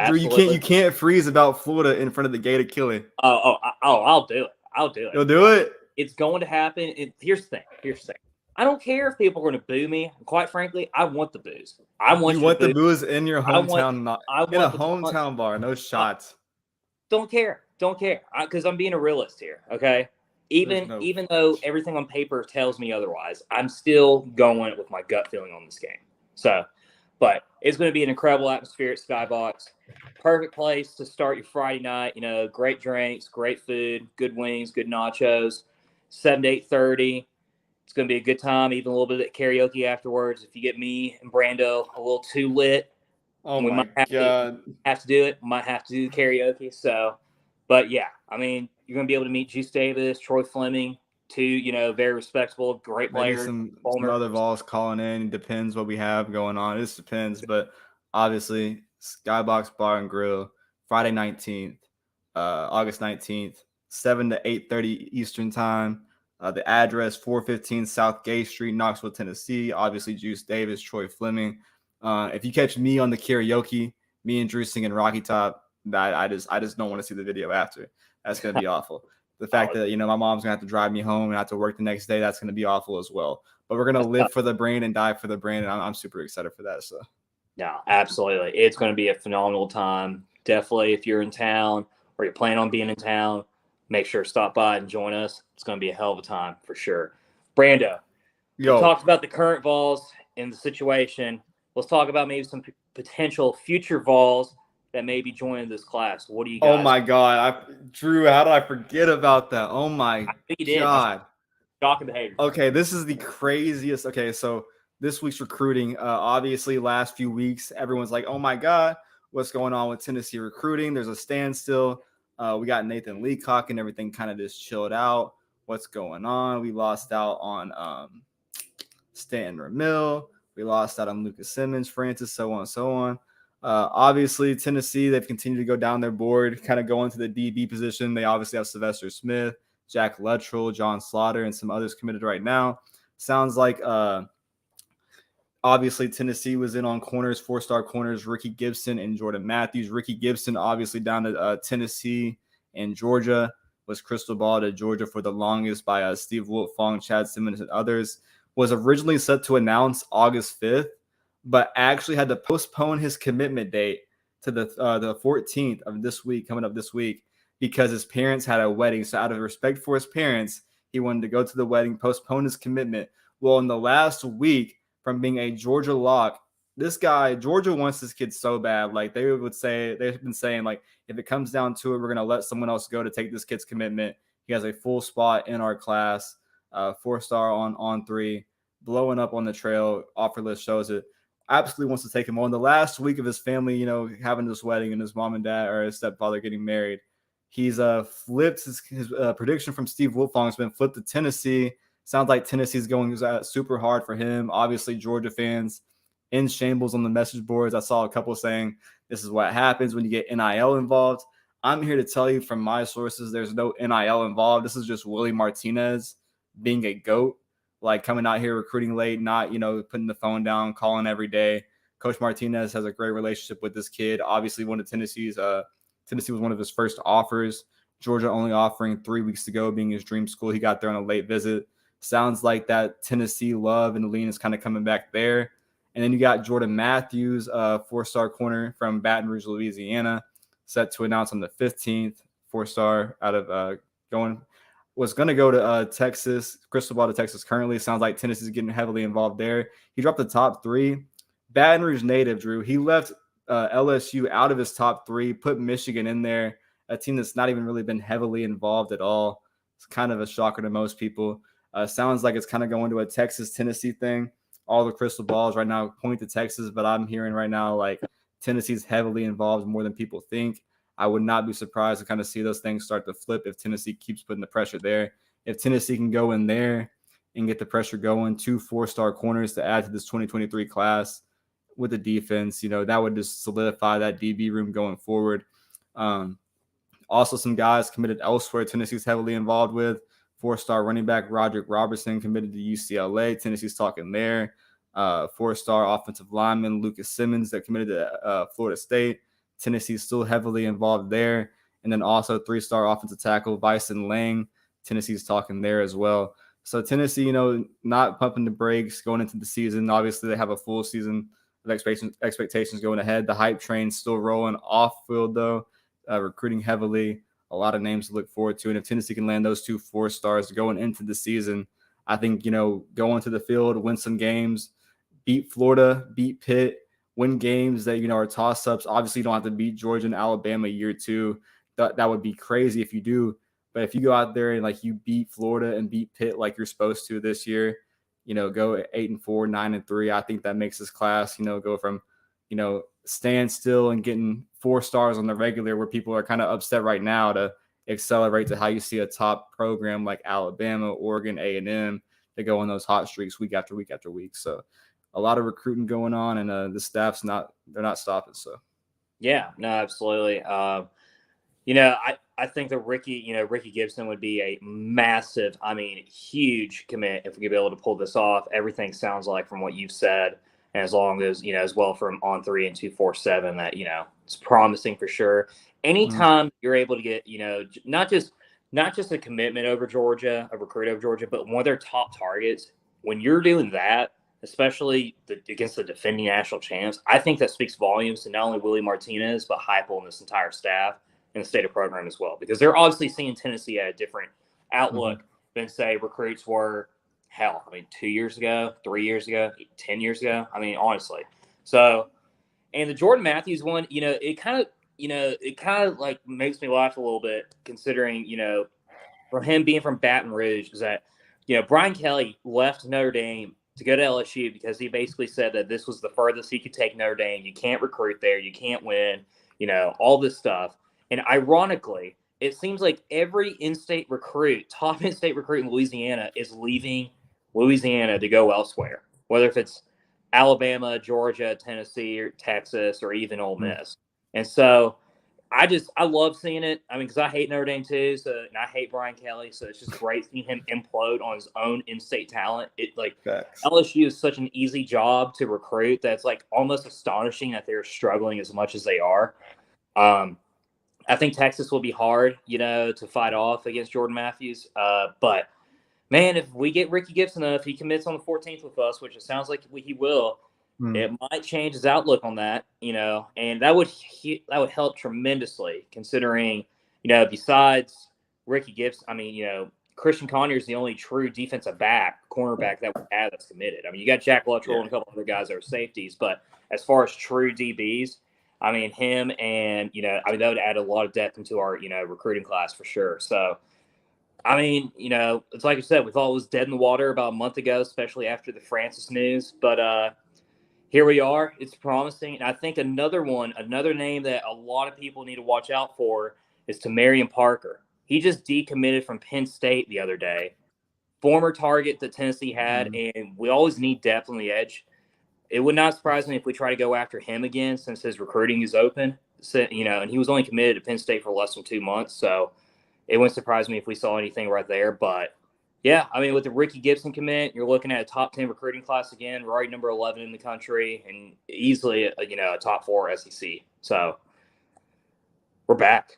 Drew, you can't freeze about Florida in front of the Gator Killer. I'll do it. You'll do it? It's going to happen. Here's the thing. I don't care if people are going to boo me. Quite frankly, I want the boos. You want the boos in your hometown, in a hometown bar. No shots. don't care, because I'm being a realist here. Okay, even though everything on paper tells me otherwise, I'm still going with my gut feeling on this game. So, but it's going to be an incredible atmosphere at Skybox. Perfect place to start your Friday night. You know, great drinks, great food, good wings, good nachos. 7 to 8:30. It's going to be a good time. Even a little bit of karaoke afterwards. If you get me and Brando a little too lit, we might have to do it. Might have to do karaoke. So, but yeah, I mean, you're going to be able to meet Juice Davis, Troy Fleming, two, very respectable, great players. Maybe some other balls calling in. It depends what we have going on. It just depends. But obviously, Skybox Bar and Grill, Friday 19th, August 19th, 7 to 8:30 Eastern Time. The address, 415 South Gay Street, Knoxville, Tennessee. Obviously, Juice Davis, Troy Fleming. If you catch me on the karaoke, me and Drew singing Rocky Top, I just don't want to see the video after. That's going to be awful. The fact that, my mom's going to have to drive me home and have to work the next day, that's going to be awful as well. But we're going to live for the brand and die for the brand, and I'm super excited for that. So, yeah, absolutely. It's going to be a phenomenal time. Definitely, if you're in town or you're planning on being in town, make sure to stop by and join us. It's going to be a hell of a time for sure. Brando, we talked about the current Vols and the situation. Let's talk about maybe some potential future Vols that may be joining this class. What do you guys? Oh my God, Drew, how did I forget about that? Oh my God, shocking behavior. Okay, this is the craziest. Okay, so this week's recruiting, obviously, last few weeks, everyone's like, "Oh my God, what's going on with Tennessee recruiting? There's a standstill. We got Nathan Leacock and everything kind of just chilled out. What's going on? We lost out on Stanton Ramil. We lost out on Lucas Simmons, Francis, so on and so on." Obviously, Tennessee, they've continued to go down their board, kind of go into the DB position. They obviously have Sylvester Smith, Jack Luttrell, John Slaughter, and some others committed right now. Sounds like obviously Tennessee was in on corners, 4-star corners, Ricky Gibson and Jordan Matthews. Ricky Gibson obviously down to Tennessee and Georgia, was crystal ball to Georgia for the longest by Steve Wiltfong, Chad Simmons, and others. Was originally set to announce August 5th, but actually had to postpone his commitment date to the 14th of this week, coming up this week, because his parents had a wedding. So out of respect for his parents, he wanted to go to the wedding, postpone his commitment. Well, in the last week, from being a Georgia lock, this guy, Georgia wants this kid so bad. Like they've been saying, like, if it comes down to it, we're going to let someone else go to take this kid's commitment. He has a full spot in our class, 4-star on 3, blowing up on the trail. Offer list shows it. Absolutely wants to take him on. The last week of his family, having this wedding and his mom and dad or his stepfather getting married, he's flipped his prediction from Steve Wiltfong has been flipped to Tennessee. Sounds like Tennessee's going super hard for him. Obviously, Georgia fans in shambles on the message boards. I saw a couple saying this is what happens when you get NIL involved. I'm here to tell you from my sources, there's no NIL involved. This is just Willie Martinez being a GOAT, like coming out here recruiting late, not, putting the phone down, calling every day. Coach Martinez has a great relationship with this kid. Obviously, Tennessee was one of his first offers. Georgia only offering 3 weeks to go, being his dream school. He got there on a late visit. Sounds like that Tennessee love and lean is kind of coming back there. And then you got Jordan Matthews, 4-star corner from Baton Rouge, Louisiana, set to announce on the 15th, 4-star out of was going to go to Texas, crystal ball to Texas currently. Sounds like Tennessee's getting heavily involved there. He dropped the top 3. Baton Rouge native, Drew. He left LSU out of his top 3, put Michigan in there, a team that's not even really been heavily involved at all. It's kind of a shocker to most people. Sounds like it's kind of going to a Texas-Tennessee thing. All the crystal balls right now point to Texas, but I'm hearing right now like Tennessee's heavily involved more than people think. I would not be surprised to kind of see those things start to flip if Tennessee keeps putting the pressure there. If Tennessee can go in there and get the pressure going, 2 4-star corners to add to this 2023 class with the defense, that would just solidify that DB room going forward. Also, some guys committed elsewhere Tennessee's heavily involved with. 4-star running back Roderick Robertson committed to UCLA. Tennessee's talking there. 4-star offensive lineman Lucas Simmons that committed to Florida State. Tennessee's still heavily involved there. And then also 3-star offensive tackle Bison Lang. Tennessee's talking there as well. So Tennessee, not pumping the brakes going into the season. Obviously, they have a full season of expectations going ahead. The hype train's still rolling off field, though. recruiting heavily. A lot of names to look forward to. And if Tennessee can land those 2 4-stars going into the season, I think, go onto the field, win some games, beat Florida, beat Pitt, win games that, are toss-ups. Obviously, you don't have to beat Georgia and Alabama year 2. That would be crazy if you do. But if you go out there and, like, you beat Florida and beat Pitt like you're supposed to this year, go 8-4, 9-3, I think that makes this class, go from, stand still and getting 4 stars on the regular where people are kind of upset right now to accelerate to how you see a top program like Alabama, Oregon, A&M to go on those hot streaks week after week after week. So a lot of recruiting going on, and the staff's they're not stopping. So yeah, no, absolutely. I think that Ricky Gibson would be a massive, huge commit if we could be able to pull this off. Everything sounds like from what you've said, and as long as, as well from On 3 and 247, that, it's promising for sure. Anytime you're able to get, not just a commitment over Georgia, a recruit over Georgia, but one of their top targets, when you're doing that, especially against the defending national champs, I think that speaks volumes to not only Willie Martinez, but Heupel and this entire staff and the state of program as well, because they're obviously seeing Tennessee at a different outlook than, say, recruits were, 2 years ago, 3 years ago, 10 years ago. Honestly. So, and the Jordan Matthews one, it kind of like makes me laugh a little bit, considering, from him being from Baton Rouge, is that, Brian Kelly left Notre Dame to go to LSU because he basically said that this was the furthest he could take Notre Dame. You can't recruit there. You can't win, all this stuff. And ironically, it seems like every in-state recruit, top in-state recruit in Louisiana, is leaving Louisiana to go elsewhere, whether if it's Alabama, Georgia, Tennessee, or Texas, or even Ole Miss. And so I love seeing it. Because I hate Notre Dame too, and I hate Brian Kelly, so it's just great seeing him implode on his own in-state talent. LSU is such an easy job to recruit that's like almost astonishing that they're struggling as much as they are. I think Texas will be hard, to fight off against Jordan Matthews. But man, if we get Ricky Gibson, if he commits on the 14th with us, which it sounds like he will, it might change his outlook on that, and that would help tremendously, considering, besides Ricky Gibson, Christian Conyer is the only true defensive cornerback that we have that's committed. You got Jack Luttrell and a couple other guys that are safeties, but as far as true DBs, him and, that would add a lot of depth into our, recruiting class for sure. So, it's like I said, we thought it was dead in the water about a month ago, especially after the Francis news. But here we are. It's promising. And I think another name that a lot of people need to watch out for is Tamarian Parker. He just decommitted from Penn State the other day. Former target that Tennessee had, and we always need depth on the edge. It would not surprise me if we try to go after him again, since his recruiting is open. So, and he was only committed to Penn State for less than 2 months. So it wouldn't surprise me if we saw anything right there. But, yeah, with the Ricky Gibson commit, you're looking at a top 10 recruiting class again. We're already number 11 in the country and easily, a top 4 SEC. So we're back.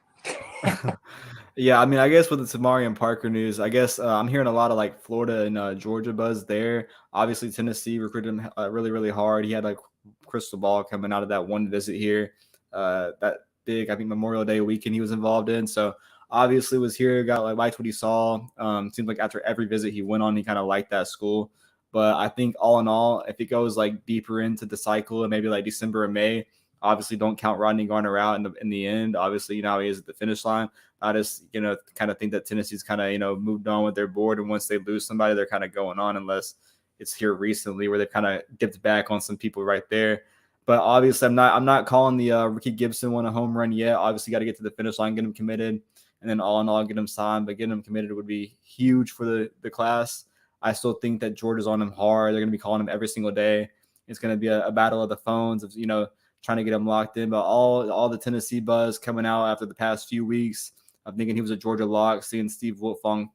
Yeah, I guess with the Tamarian Parker news, I guess I'm hearing a lot of like Florida and Georgia buzz there. Obviously, Tennessee recruited him really, really hard. He had like crystal ball coming out of that one visit here, that big, Memorial Day weekend he was involved in. So obviously was here, liked what he saw. Seems like after every visit he went on, he kind of liked that school. But I think all in all, if it goes like deeper into the cycle and maybe like December or May, obviously don't count Rodney Garner out in the end. Obviously, how he is at the finish line. I just, kind of think that Tennessee's kind of, moved on with their board. And once they lose somebody, they're kind of going on, unless it's here recently where they kind of dipped back on some people right there. But obviously, I'm not calling the Ricky Gibson one a home run yet. Obviously, got to get to the finish line, get him committed, and then all in all, get him signed. But getting him committed would be huge for the class. I still think that Georgia's on him hard. They're going to be calling him every single day. It's going to be a battle of the phones of, trying to get him locked in. But all the Tennessee buzz coming out after the past few weeks, I'm thinking he was a Georgia lock, seeing Steve Wiltfong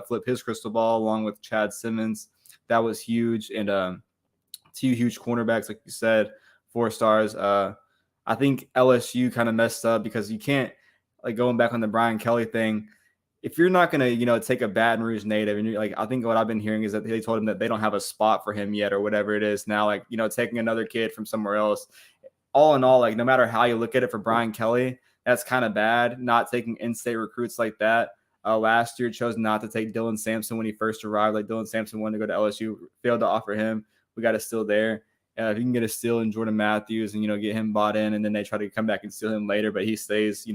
flip his crystal ball along with Chad Simmons. That was huge. And 2 huge cornerbacks, like you said, 4 stars. I think LSU kind of messed up because you can't, like, going back on the Brian Kelly thing, if you're not going to, take a Baton Rouge native, and I think what I've been hearing is that they told him that they don't have a spot for him yet or whatever it is now, taking another kid from somewhere else. All in all, no matter how you look at it for Brian Kelly, That's kind of bad, not taking in-state recruits like that. Last year chose not to take Dylan Sampson when he first arrived. Like Dylan Sampson wanted to go to LSU, failed to offer him. We got a steal there. If you can get a steal in Jordan Matthews and, get him bought in, and then they try to come back and steal him later, but he stays,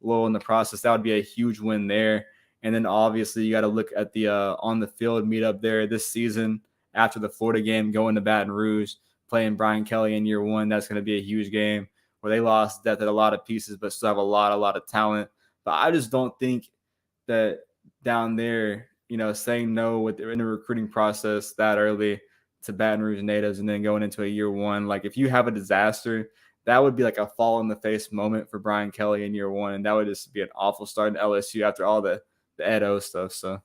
low in the process, that would be a huge win there. And then obviously you got to look at the on the field meetup there this season after the Florida game, going to Baton Rouge, playing Brian Kelly in year one. That's going to be a huge game where they lost depth at a lot of pieces, but still have a lot of talent. But I just don't think that down there, saying no in the recruiting process that early to Baton Rouge natives and then going into a year one, like if you have a disaster, that would be like a fall in the face moment for Brian Kelly in year one. And that would just be an awful start in LSU after all the Edo stuff. So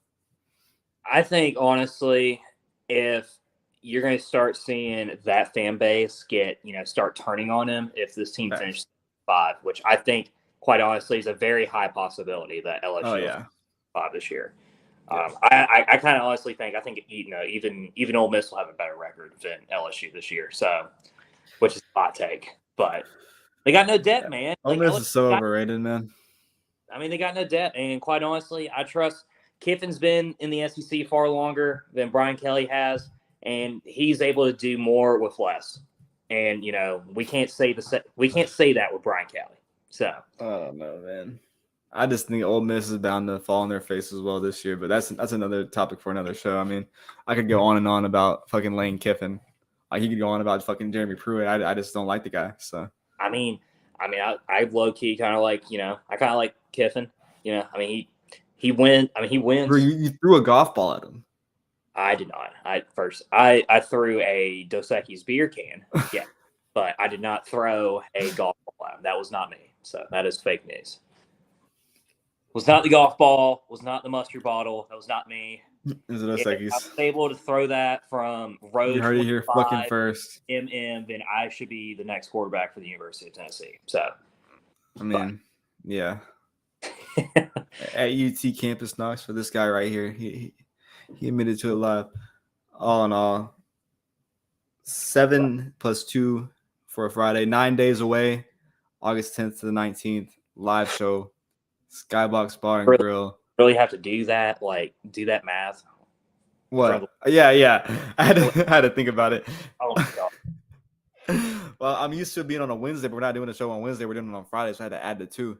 I think honestly, if you're going to start seeing that fan base get, start turning on him if this team finishes 5, which I think, quite honestly, is a very high possibility that LSU 5 this year. I kind of honestly think even Ole Miss will have a better record than LSU this year. So, which is a hot take, but they got no depth, man. Ole Miss is so overrated, man. I mean, they got no depth, and quite honestly, I trust Kiffin's been in the SEC far longer than Brian Kelly has, and he's able to do more with less. And we can't say that with Brian Kelly. So I don't know, man. I just think Ole Miss is bound to fall on their face as well this year, but that's another topic for another show. I mean, I could go on and on about fucking Lane Kiffin. Like, he could go on about fucking Jeremy Pruitt. I just don't like the guy. So I low key kind of like, I kind of like Kiffin. He wins. Bro, you threw a golf ball at him. I did not. I threw a Dos Equis beer can. Yeah, but I did not throw a golf ball at him. That was not me. So that is fake news. Was not the golf ball. Was not the mustard bottle. That was not me. Is it Dos Equis? If I was able to throw that from road. You heard it here fucking first. Then I should be the next quarterback for the University of Tennessee. So, yeah. At UT campus, Knox, for this guy right here, he admitted to it live. All in all, 7 + 2 for a Friday, 9 days away, August 10th to the 19th, live show, Skybox Bar and Grill. Really have to do that? Like, do that math? What? Yeah. I had to think about it. Oh my God. Well, I'm used to it being on a Wednesday, but we're not doing a show on Wednesday. We're doing it on Friday, so I had to add the 2.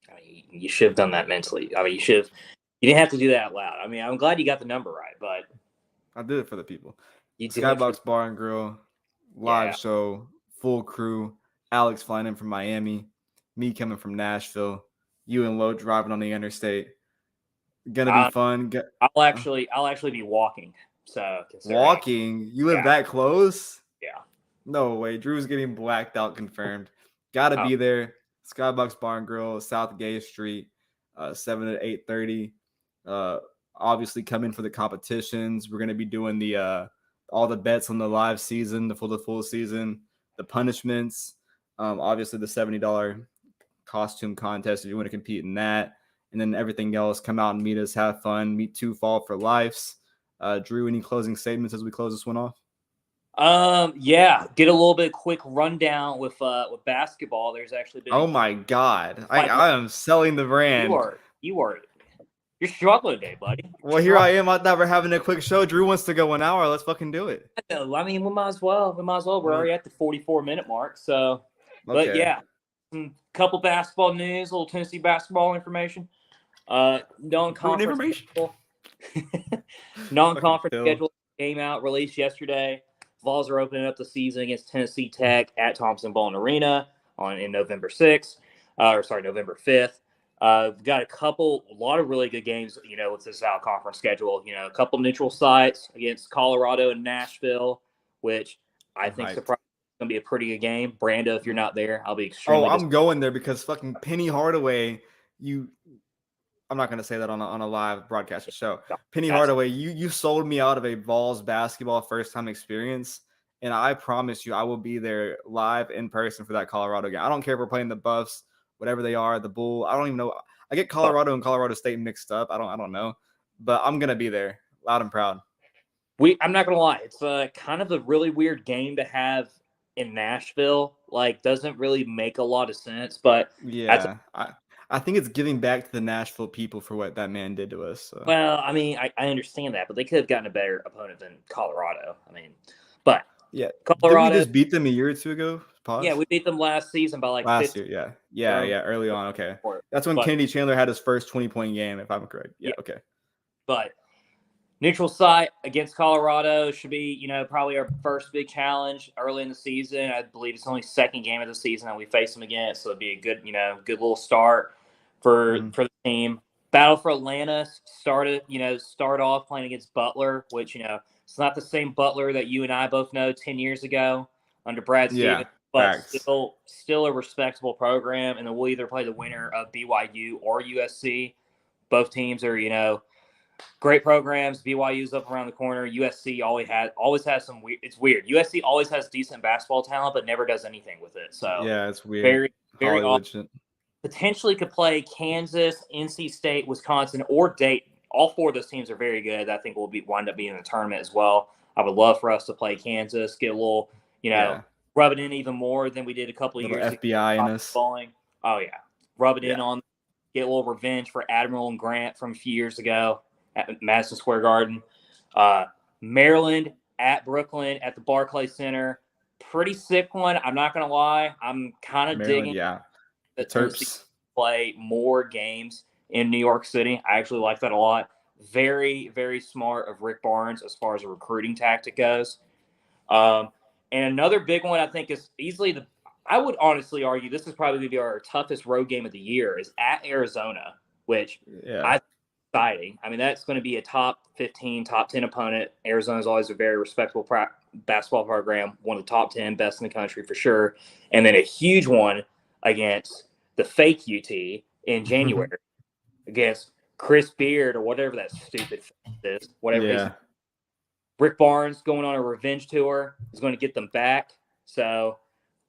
I mean, you should have done that mentally. I mean, you didn't have to do that out loud. I mean, I'm glad you got the number right, but I did it for the people. Skybox Bar and Grill, live show, full crew. Alex flying in from Miami, me coming from Nashville, you and Lo driving on the interstate. Gonna be fun. I'll actually be walking. So walking? You live that close? Yeah. No way. Drew's getting blacked out confirmed. Gotta be there. Skybox Bar and Grill, South Gay Street, 7 to 8:30. Obviously come in for the competitions. We're gonna be doing the all the bets on the live season, the full season, the punishments. Obviously the $70 costume contest if you want to compete in that, and then everything else. Come out and meet us, have fun, meet 2 Fall for Lives. Drew, any closing statements as we close this one off? Get a little bit quick rundown with basketball. There's actually been my God, I am selling the brand. You're struggling today, buddy. Well, here I am. I thought we're having a quick show. Drew wants to go 1 hour. Let's fucking do it. I mean, we might as well. We're already at the 44-minute mark. So, but yeah, couple basketball news, a little Tennessee basketball information. Non-conference schedule came out, released yesterday. Vols are opening up the season against Tennessee Tech at Thompson-Boling Arena in November 5th. We've got a lot of really good games, with this out conference schedule. A couple neutral sites against Colorado and Nashville, which I think surprisingly is going to be a pretty good game. Brando, if you're not there, I'll be extremely I'm going there because fucking Penny Hardaway, I'm not going to say that on a live broadcast show. Penny Hardaway, you sold me out of a Vols basketball first-time experience, and I promise you I will be there live in person for that Colorado game. I don't care if we're playing the Buffs, whatever they are, the Bull. I don't even know. I get Colorado and Colorado State mixed up. I don't know, but I'm gonna be there, loud and proud. I'm not gonna lie. It's kind of a really weird game to have in Nashville doesn't really make a lot of sense. But yeah, I think it's giving back to the Nashville people for what that man did to us. So. Well, I mean, I understand that, but they could have gotten a better opponent than Colorado. I mean, but Yeah, did we Colorado, just beat them a year or two ago? Pause. yeah, we beat them last season by like Last 15. year, yeah, early on. Okay, that's when But, Kennedy Chandler had his first 20-point game, if I'm correct. Yeah, okay. But neutral site against Colorado should be, probably our first big challenge early in the season. I believe it's only second game of the season that we face them again, so it'd be a good, good little start for the team. Battle for Atlanta start off playing against Butler, which it's not the same Butler that you and I both know 10 years ago under Brad Stevens, but facts. still a respectable program. And then we'll either play the winner of BYU or USC. Both teams are great programs. BYU's up around the corner. USC always has some weird. It's weird. USC always has decent basketball talent, but never does anything with it. So yeah, it's weird. Very, very Hollywood awesome. Potentially could play Kansas, NC State, Wisconsin, or Dayton. All four of those teams are very good. I think we'll wind up being in the tournament as well. I would love for us to play Kansas, get a little, rub it in even more than we did a couple of years ago. FBI in us. Bowling. Oh yeah, rub it in on, get a little revenge for Admiral and Grant from a few years ago at Madison Square Garden. Maryland at Brooklyn at the Barclays Center. Pretty sick one. I'm not gonna lie. I'm kind of digging. Yeah. The Terps play more games in New York City. I actually like that a lot. Very, very smart of Rick Barnes as far as a recruiting tactic goes. And another big one I think is easily I would honestly argue this is probably going to be our toughest road game of the year is at Arizona, which I think is exciting. I mean, that's going to be a top 15, top 10 opponent. Arizona is always a very respectable basketball program, one of the top 10 best in the country for sure. And then a huge one against the fake UT in January against Chris Beard or whatever that stupid is. Whatever. Rick Barnes going on a revenge tour is going to get them back. So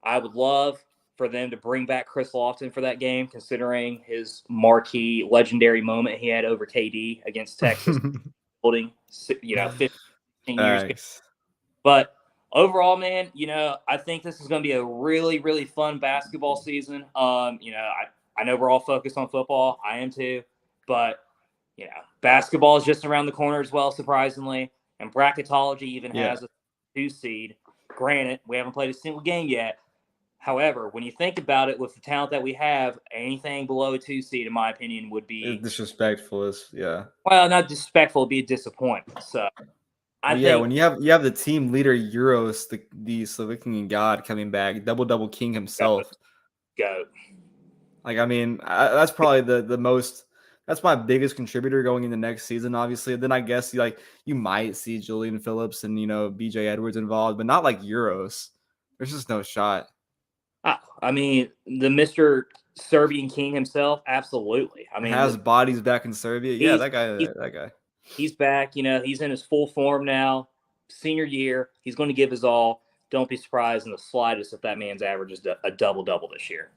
I would love for them to bring back Chris Lofton for that game, considering his marquee legendary moment he had over KD against Texas, holding 15 years. But overall, man, I think this is going to be a really, really fun basketball season. I know we're all focused on football. I am too. But, basketball is just around the corner as well, surprisingly. And bracketology even has a 2 seed. Granted, we haven't played a single game yet. However, when you think about it, with the talent that we have, anything below a 2 seed, in my opinion, would be disrespectful. Well, not disrespectful, it'd be a disappointment. So I think when you have the team leader JUOCE, the Slovenian god coming back, double king himself. Go. I mean, that's probably the most. That's my biggest contributor going into next season, obviously. And then I guess you might see Julian Phillips and BJ Edwards involved, but not like JUOCE. There's just no shot. I mean, the Mr. Serbian King himself, absolutely. I mean, has bodies back in Serbia. Yeah, that guy. He's back. He's in his full form now. Senior year, he's going to give his all. Don't be surprised in the slightest if that man's average is a double-double this year.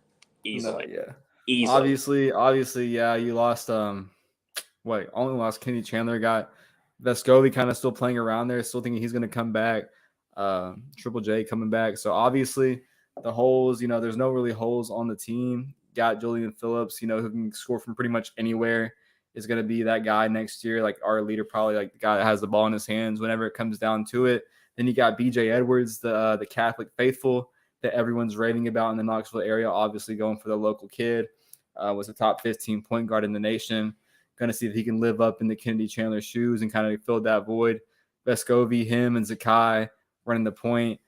Easily. No, Easily. Obviously, you lost. Only lost Kenny Chandler. Got Vescovi kind of still playing around there. Still thinking he's going to come back. Triple J coming back. So obviously the holes. There's no really holes on the team. Got Julian Phillips. Who can score from pretty much anywhere. Is going to be that guy next year. Like our leader, probably like the guy that has the ball in his hands whenever it comes down to it. Then you got BJ Edwards, the Catholic faithful that everyone's raving about in the Knoxville area. Obviously going for the local kid. Was a top 15 point guard in the nation. Going to see if he can live up in the Kennedy Chandler shoes and kind of fill that void. Vescovi, him, and Zakai running the point.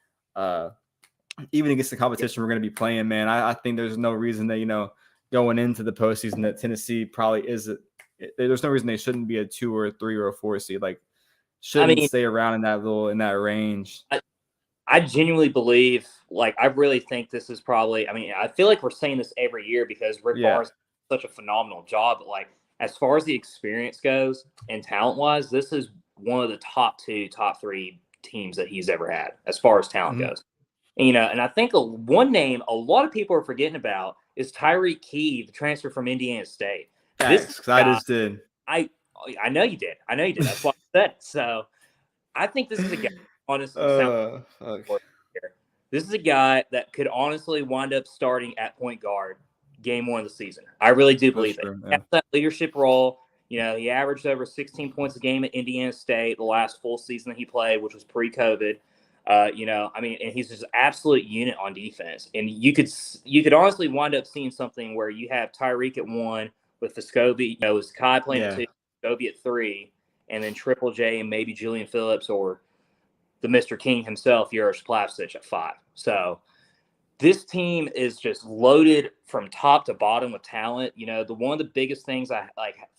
Even against the competition we're going to be playing, man, I think there's no reason that, going into the postseason that Tennessee probably isn't. There's no reason they shouldn't be a 2 or a 3 or a 4 seed. Shouldn't stay around in that range. I genuinely believe, I really think this is probably, I feel like we're saying this every year because Rick Barnes does such a phenomenal job. But as far as the experience goes and talent-wise, this is one of the top 2, top 3 teams that he's ever had as far as talent goes. And, and I think one name a lot of people are forgetting about is Tyreek Key, the transfer from Indiana State. Thanks, I just did. I know you did. That's why I said it. So I think this is a guy, honestly, This is a guy that could honestly wind up starting at point guard game 1 of the season. I really do believe it. He has that leadership role. You know, he averaged over 16 points a game at Indiana State the last full season that he played, which was pre-COVID. You know, I mean, and he's just an absolute unit on defense. And you could honestly wind up seeing something where you have Tyreek at 1 with Vescovi, you know, with Kai playing at 2, Vescovi at 3, and then Triple J and maybe Julian Phillips or the Mr. King himself, Uros Plavsic at 5. So this team is just loaded from top to bottom with talent. You know, one of the biggest things I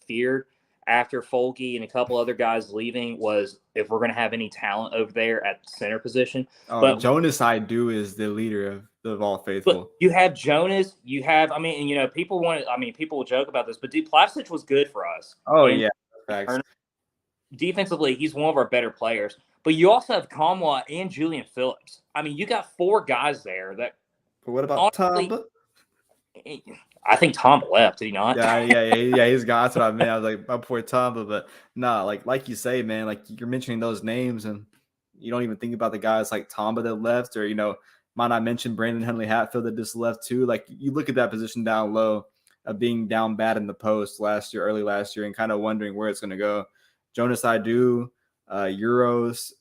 feared after Folke and a couple other guys leaving was if we're going to have any talent over there at the center position. But Jonas Idu is the leader of all faithful. But you have Jonas. You have, I mean, and, you know, people will joke about this, but dude, Plavsic was good for us. Oh, and yeah. Defensively, he's one of our better players. But you also have Kamwa and Julian Phillips. I mean, you got 4 guys there that. But what about Tom? I think Tom left. Did he not? Yeah. He's gone. That's what I meant. I was like, my poor Tom. But nah, like you say, man, like you're mentioning those names, and you don't even think about the guys like Tomba that left, or might not mention Brandon Henley Hatfield that just left too. Like you look at that position down low, of being down bad in the post early last year, and kind of wondering where it's going to go. Jonas Idu, Uros,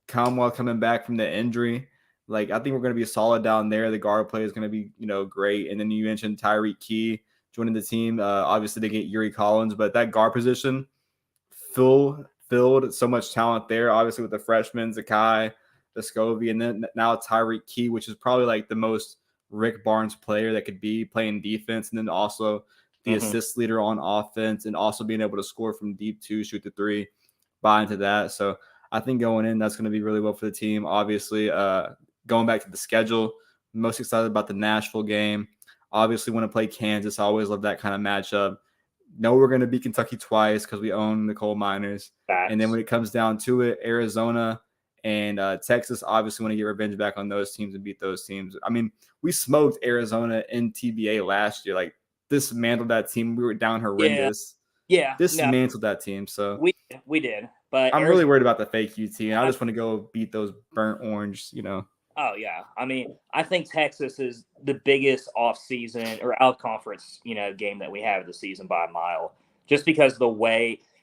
Kamwa coming back from the injury. Like, I think we're going to be solid down there. The guard play is going to be, great. And then you mentioned Tyreek Key joining the team. Obviously, they get Yuri Collins, but that guard position filled so much talent there. Obviously, with the freshmen, Zakai, Vescovi, and then now Tyreek Key, which is probably like the most Rick Barnes player that could be playing defense, and then also the assist leader on offense, and also being able to score from deep 2, shoot the 3, buy into that. So I think going in, that's going to be really well for the team. Obviously, going back to the schedule, most excited about the Nashville game. Obviously, want to play Kansas. I always love that kind of matchup. Know we're going to beat Kentucky twice because we own the coal miners. Facts. And then when it comes down to it, Arizona and Texas obviously want to get revenge back on those teams and beat those teams. I mean, we smoked Arizona in TBA last year. Like, dismantled that team. We were down horrendous. Yeah. Dismantled that team. So we did. But I'm really worried about the fake UT. And I just want to go beat those burnt orange, Oh, yeah. I mean, I think Texas is the biggest off-season or out-conference, game that we have of the season by a mile. Just because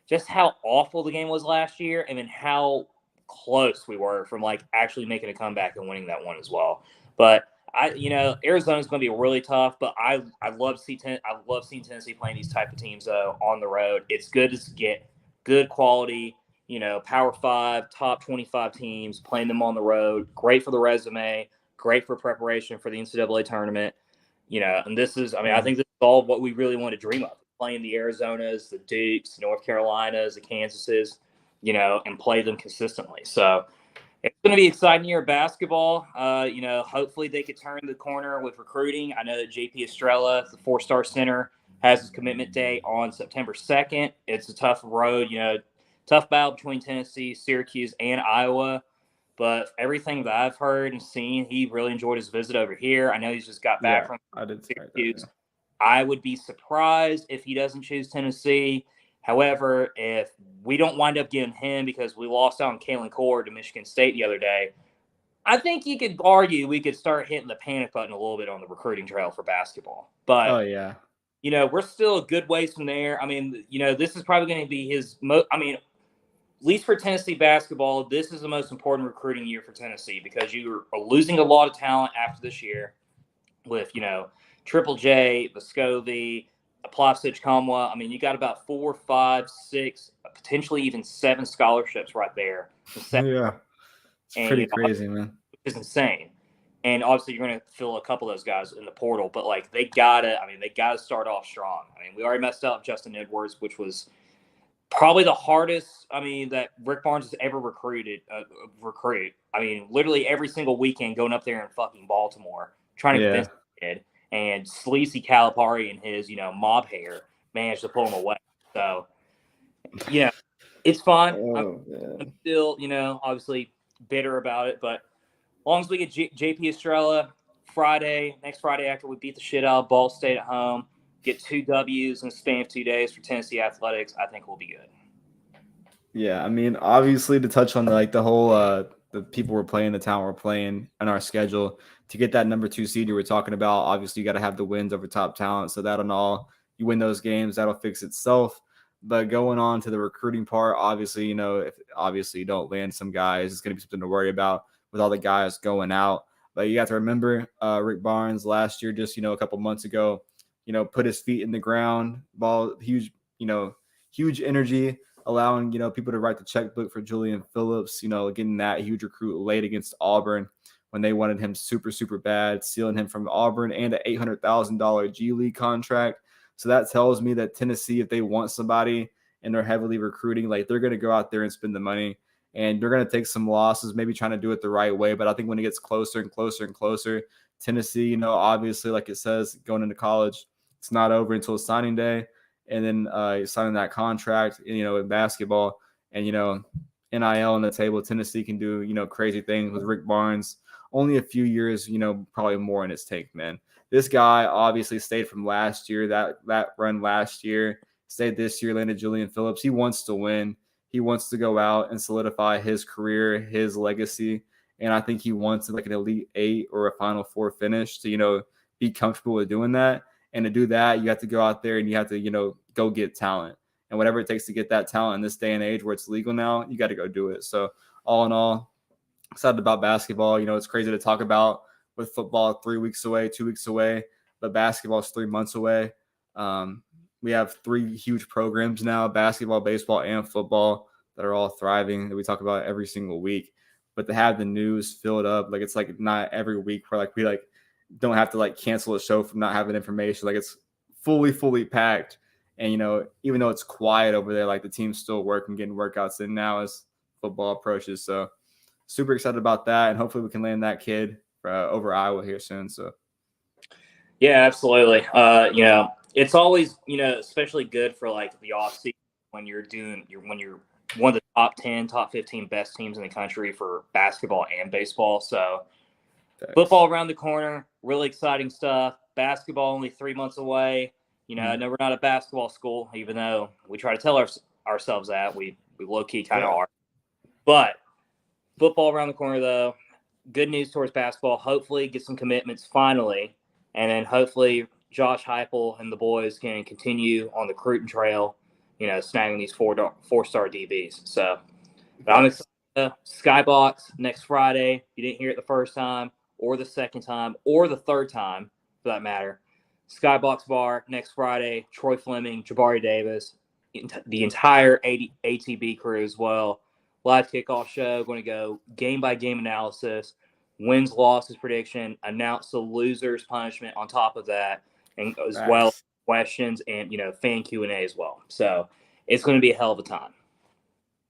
just how awful the game was last year, and then how close we were from actually making a comeback and winning that one as well. But Arizona's going to be really tough. But I love seeing Tennessee playing these type of teams on the road. It's good to get good quality. Power 5, top 25 teams, playing them on the road. Great for the resume, great for preparation for the NCAA tournament. And this is, I think this is all what we really want to dream of. Playing the Arizonas, the Dukes, the North Carolinas, the Kansases, and play them consistently. So it's going to be an exciting year of basketball. Hopefully they could turn the corner with recruiting. I know that JP Estrella, the 4-star center, has his commitment date on September 2nd. It's a tough road, tough battle between Tennessee, Syracuse, and Iowa. But everything that I've heard and seen, he really enjoyed his visit over here. I know he's just got back from Syracuse. I would be surprised if he doesn't choose Tennessee. However, if we don't wind up getting him because we lost out on Kalen Cord to Michigan State the other day, I think you could argue we could start hitting the panic button a little bit on the recruiting trail for basketball. But, we're still a good ways from there. I mean, this is probably going to be his at least for Tennessee basketball, this is the most important recruiting year for Tennessee because you are losing a lot of talent after this year with, Triple J, Vescovi, Plavsic, Kamwa. I mean, you got about 4, 5, 6, potentially even 7 scholarships right there. Yeah. It's pretty crazy, man. Which is insane. And obviously you're going to fill a couple of those guys in the portal, but they gotta start off strong. I mean, we already messed up Justin Edwards, which was probably the hardest, that Rick Barnes has ever recruit. I mean, literally every single weekend going up there in fucking Baltimore, trying to convince the kid. And Sleazy Calipari and his, mob hair managed to pull him away. So, it's fine. I'm still, obviously bitter about it. But as long as we get JP Estrella next Friday after we beat the shit out of Ball State at home, get 2 W's in the span of 2 days for Tennessee athletics, I think we'll be good. Yeah, I mean, obviously to touch on the whole the people we're playing, the talent we're playing, and our schedule to get that number 2 seed you were talking about. Obviously, you got to have the wins over top talent. So that and all, you win those games, that'll fix itself. But going on to the recruiting part, obviously, if you don't land some guys, it's going to be something to worry about with all the guys going out. But you have to remember Rick Barnes last year, just, a couple months ago, put his feet in the ground, huge energy, allowing, people to write the checkbook for Julian Phillips, getting that huge recruit late against Auburn when they wanted him super, super bad, stealing him from Auburn and an $800,000 G League contract. So that tells me that Tennessee, if they want somebody and they're heavily recruiting, like they're going to go out there and spend the money, and they're going to take some losses, maybe trying to do it the right way. But I think when it gets closer and closer and closer, Tennessee, obviously, like it says, going into college, it's not over until signing day. And then signing that contract, in basketball, and, NIL on the table, Tennessee can do, crazy things with Rick Barnes. Only a few years, probably more in his tank, man. This guy obviously stayed from last year, that run last year, stayed this year, landed Julian Phillips. He wants to win. He wants to go out and solidify his career, his legacy. And I think he wants like an Elite 8 or a Final 4 finish to, be comfortable with doing that. And to do that, you have to go out there and you have to, go get talent. And whatever it takes to get that talent in this day and age where it's legal now, you got to go do it. So all in all, excited about basketball. It's crazy to talk about with football 3 weeks away, 2 weeks away, but basketball is 3 months away. We have 3 huge programs now, basketball, baseball, and football, that are all thriving, that we talk about every single week. But to have the news filled up, like it's like not every week where like we like don't have to like cancel a show from not having information. Like it's fully packed. And, even though it's quiet over there, like the team's still working, getting workouts in now as football approaches. So super excited about that. And hopefully we can land that kid over Iowa here soon. So. Yeah, absolutely. It's always, especially good for like the off season when you're one of the top 10, top 15 best teams in the country for basketball and baseball. So football around the corner, really exciting stuff. Basketball only 3 months away. I know we're not a basketball school, even though we try to tell ourselves that. We low-key kind of are. But football around the corner, though. Good news towards basketball. Hopefully get some commitments finally. And then hopefully Josh Heupel and the boys can continue on the recruiting trail, snagging these four-star DBs. So I'm excited. Skybox next Friday. If you didn't hear it the first time or the second time or the third time, for that matter. Skybox Bar next Friday. Troy Fleming, Jabari Davis, the entire ATB crew as well. Live kickoff show. Going to go game-by-game analysis, wins, losses prediction, announce the loser's punishment on top of that, and as well questions and fan Q&A as well. So it's going to be a hell of a time.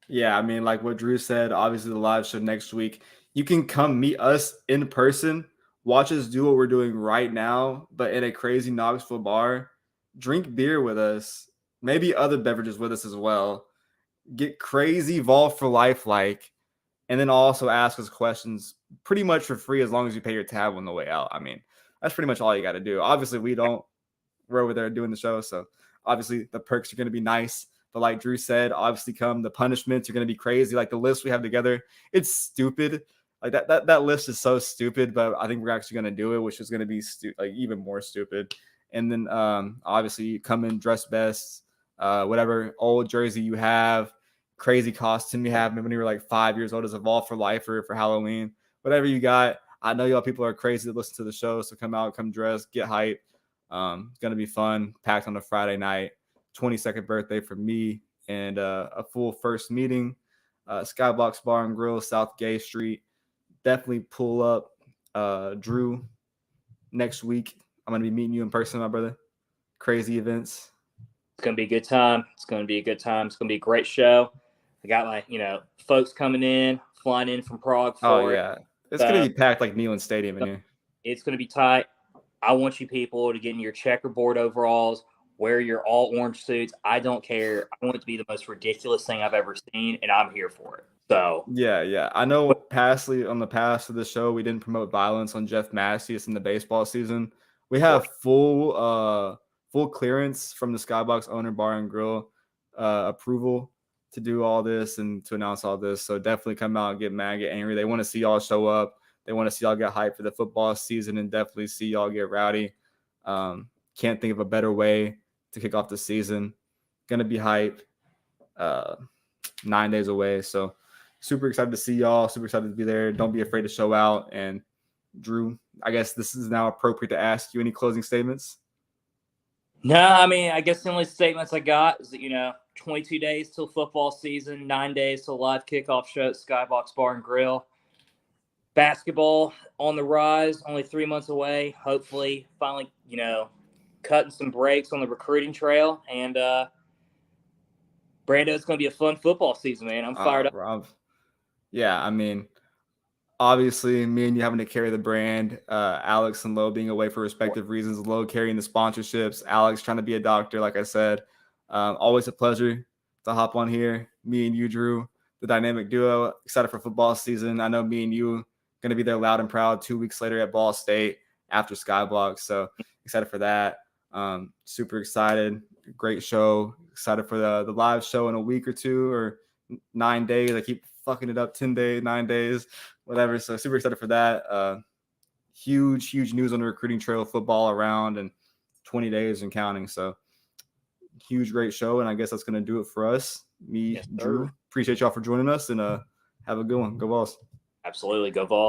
Yeah, I mean, like what Drew said, obviously the live show next week. You can come meet us in person, watch us do what we're doing right now, but in a crazy Knoxville bar. Drink beer with us, maybe other beverages with us as well. Get crazy Vol for life like, and then also ask us questions pretty much for free as long as you pay your tab on the way out. I mean, that's pretty much all you got to do. Obviously, we're over there doing the show, so obviously the perks are going to be nice. But like Drew said, obviously the punishments are going to be crazy. Like the list we have together, it's stupid. Like that list is so stupid, but I think we're actually going to do it, which is going to be like even more stupid. And then obviously come in dress best, whatever old jersey you have, crazy costume you have when you were like 5 years old as a Vol for life or for Halloween, whatever you got. I know y'all people are crazy to listen to the show, so come out, come dress, get hype. It's going to be fun, packed on a Friday night, 22nd birthday for me, and a full first meeting. Skybox Bar and Grill, South Gay Street. Definitely pull up. Drew, next week, I'm going to be meeting you in person, my brother. Crazy events. It's going to be a good time. It's going to be a great show. I got my, folks coming in, flying in from Prague. Oh, yeah. It's going to be packed like Neyland Stadium in here. It's going to be tight. I want you people to get in your checkerboard overalls, wear your all orange suits. I don't care. I want it to be the most ridiculous thing I've ever seen, and I'm here for it. So yeah. I know on the past of the show, we didn't promote violence on Jeff Massius in the baseball season. We have full clearance from the Skybox owner Bar and Grill approval to do all this and to announce all this. So definitely come out and get mad, get angry. They want to see y'all show up. They want to see y'all get hyped for the football season and definitely see y'all get rowdy. Can't think of a better way to kick off the season. Gonna be hype. 9 days away. So super excited to see y'all. Super excited to be there. Don't be afraid to show out. And Drew, I guess this is now appropriate to ask you any closing statements. No, I mean, I guess the only statements I got is that, 22 days till football season, 9 days till live kickoff show at Skybox Bar and Grill. Basketball on the rise, only 3 months away. Hopefully, finally, cutting some breaks on the recruiting trail. And Brando, it's going to be a fun football season, man. I'm fired up. Rob. Yeah, I mean, obviously, me and you having to carry the brand, Alex and Lo being away for respective reasons, Lo carrying the sponsorships, Alex trying to be a doctor, like I said. Always a pleasure to hop on here. Me and you, Drew, the dynamic duo, excited for football season. I know me and you going to be there loud and proud 2 weeks later at Ball State after Skyblock. So excited for that. Super excited. Great show. Excited for the live show in a week or two or 9 days. I keep fucking it up. 10 days, 9 days, whatever. So super excited for that. Huge news on the recruiting trail, football around, and 20 days and counting. So huge, great show. And I guess that's going to do it for us. Me, yes, Drew. Appreciate y'all for joining us, and have a good one. Go Vols. Absolutely. Go Vols.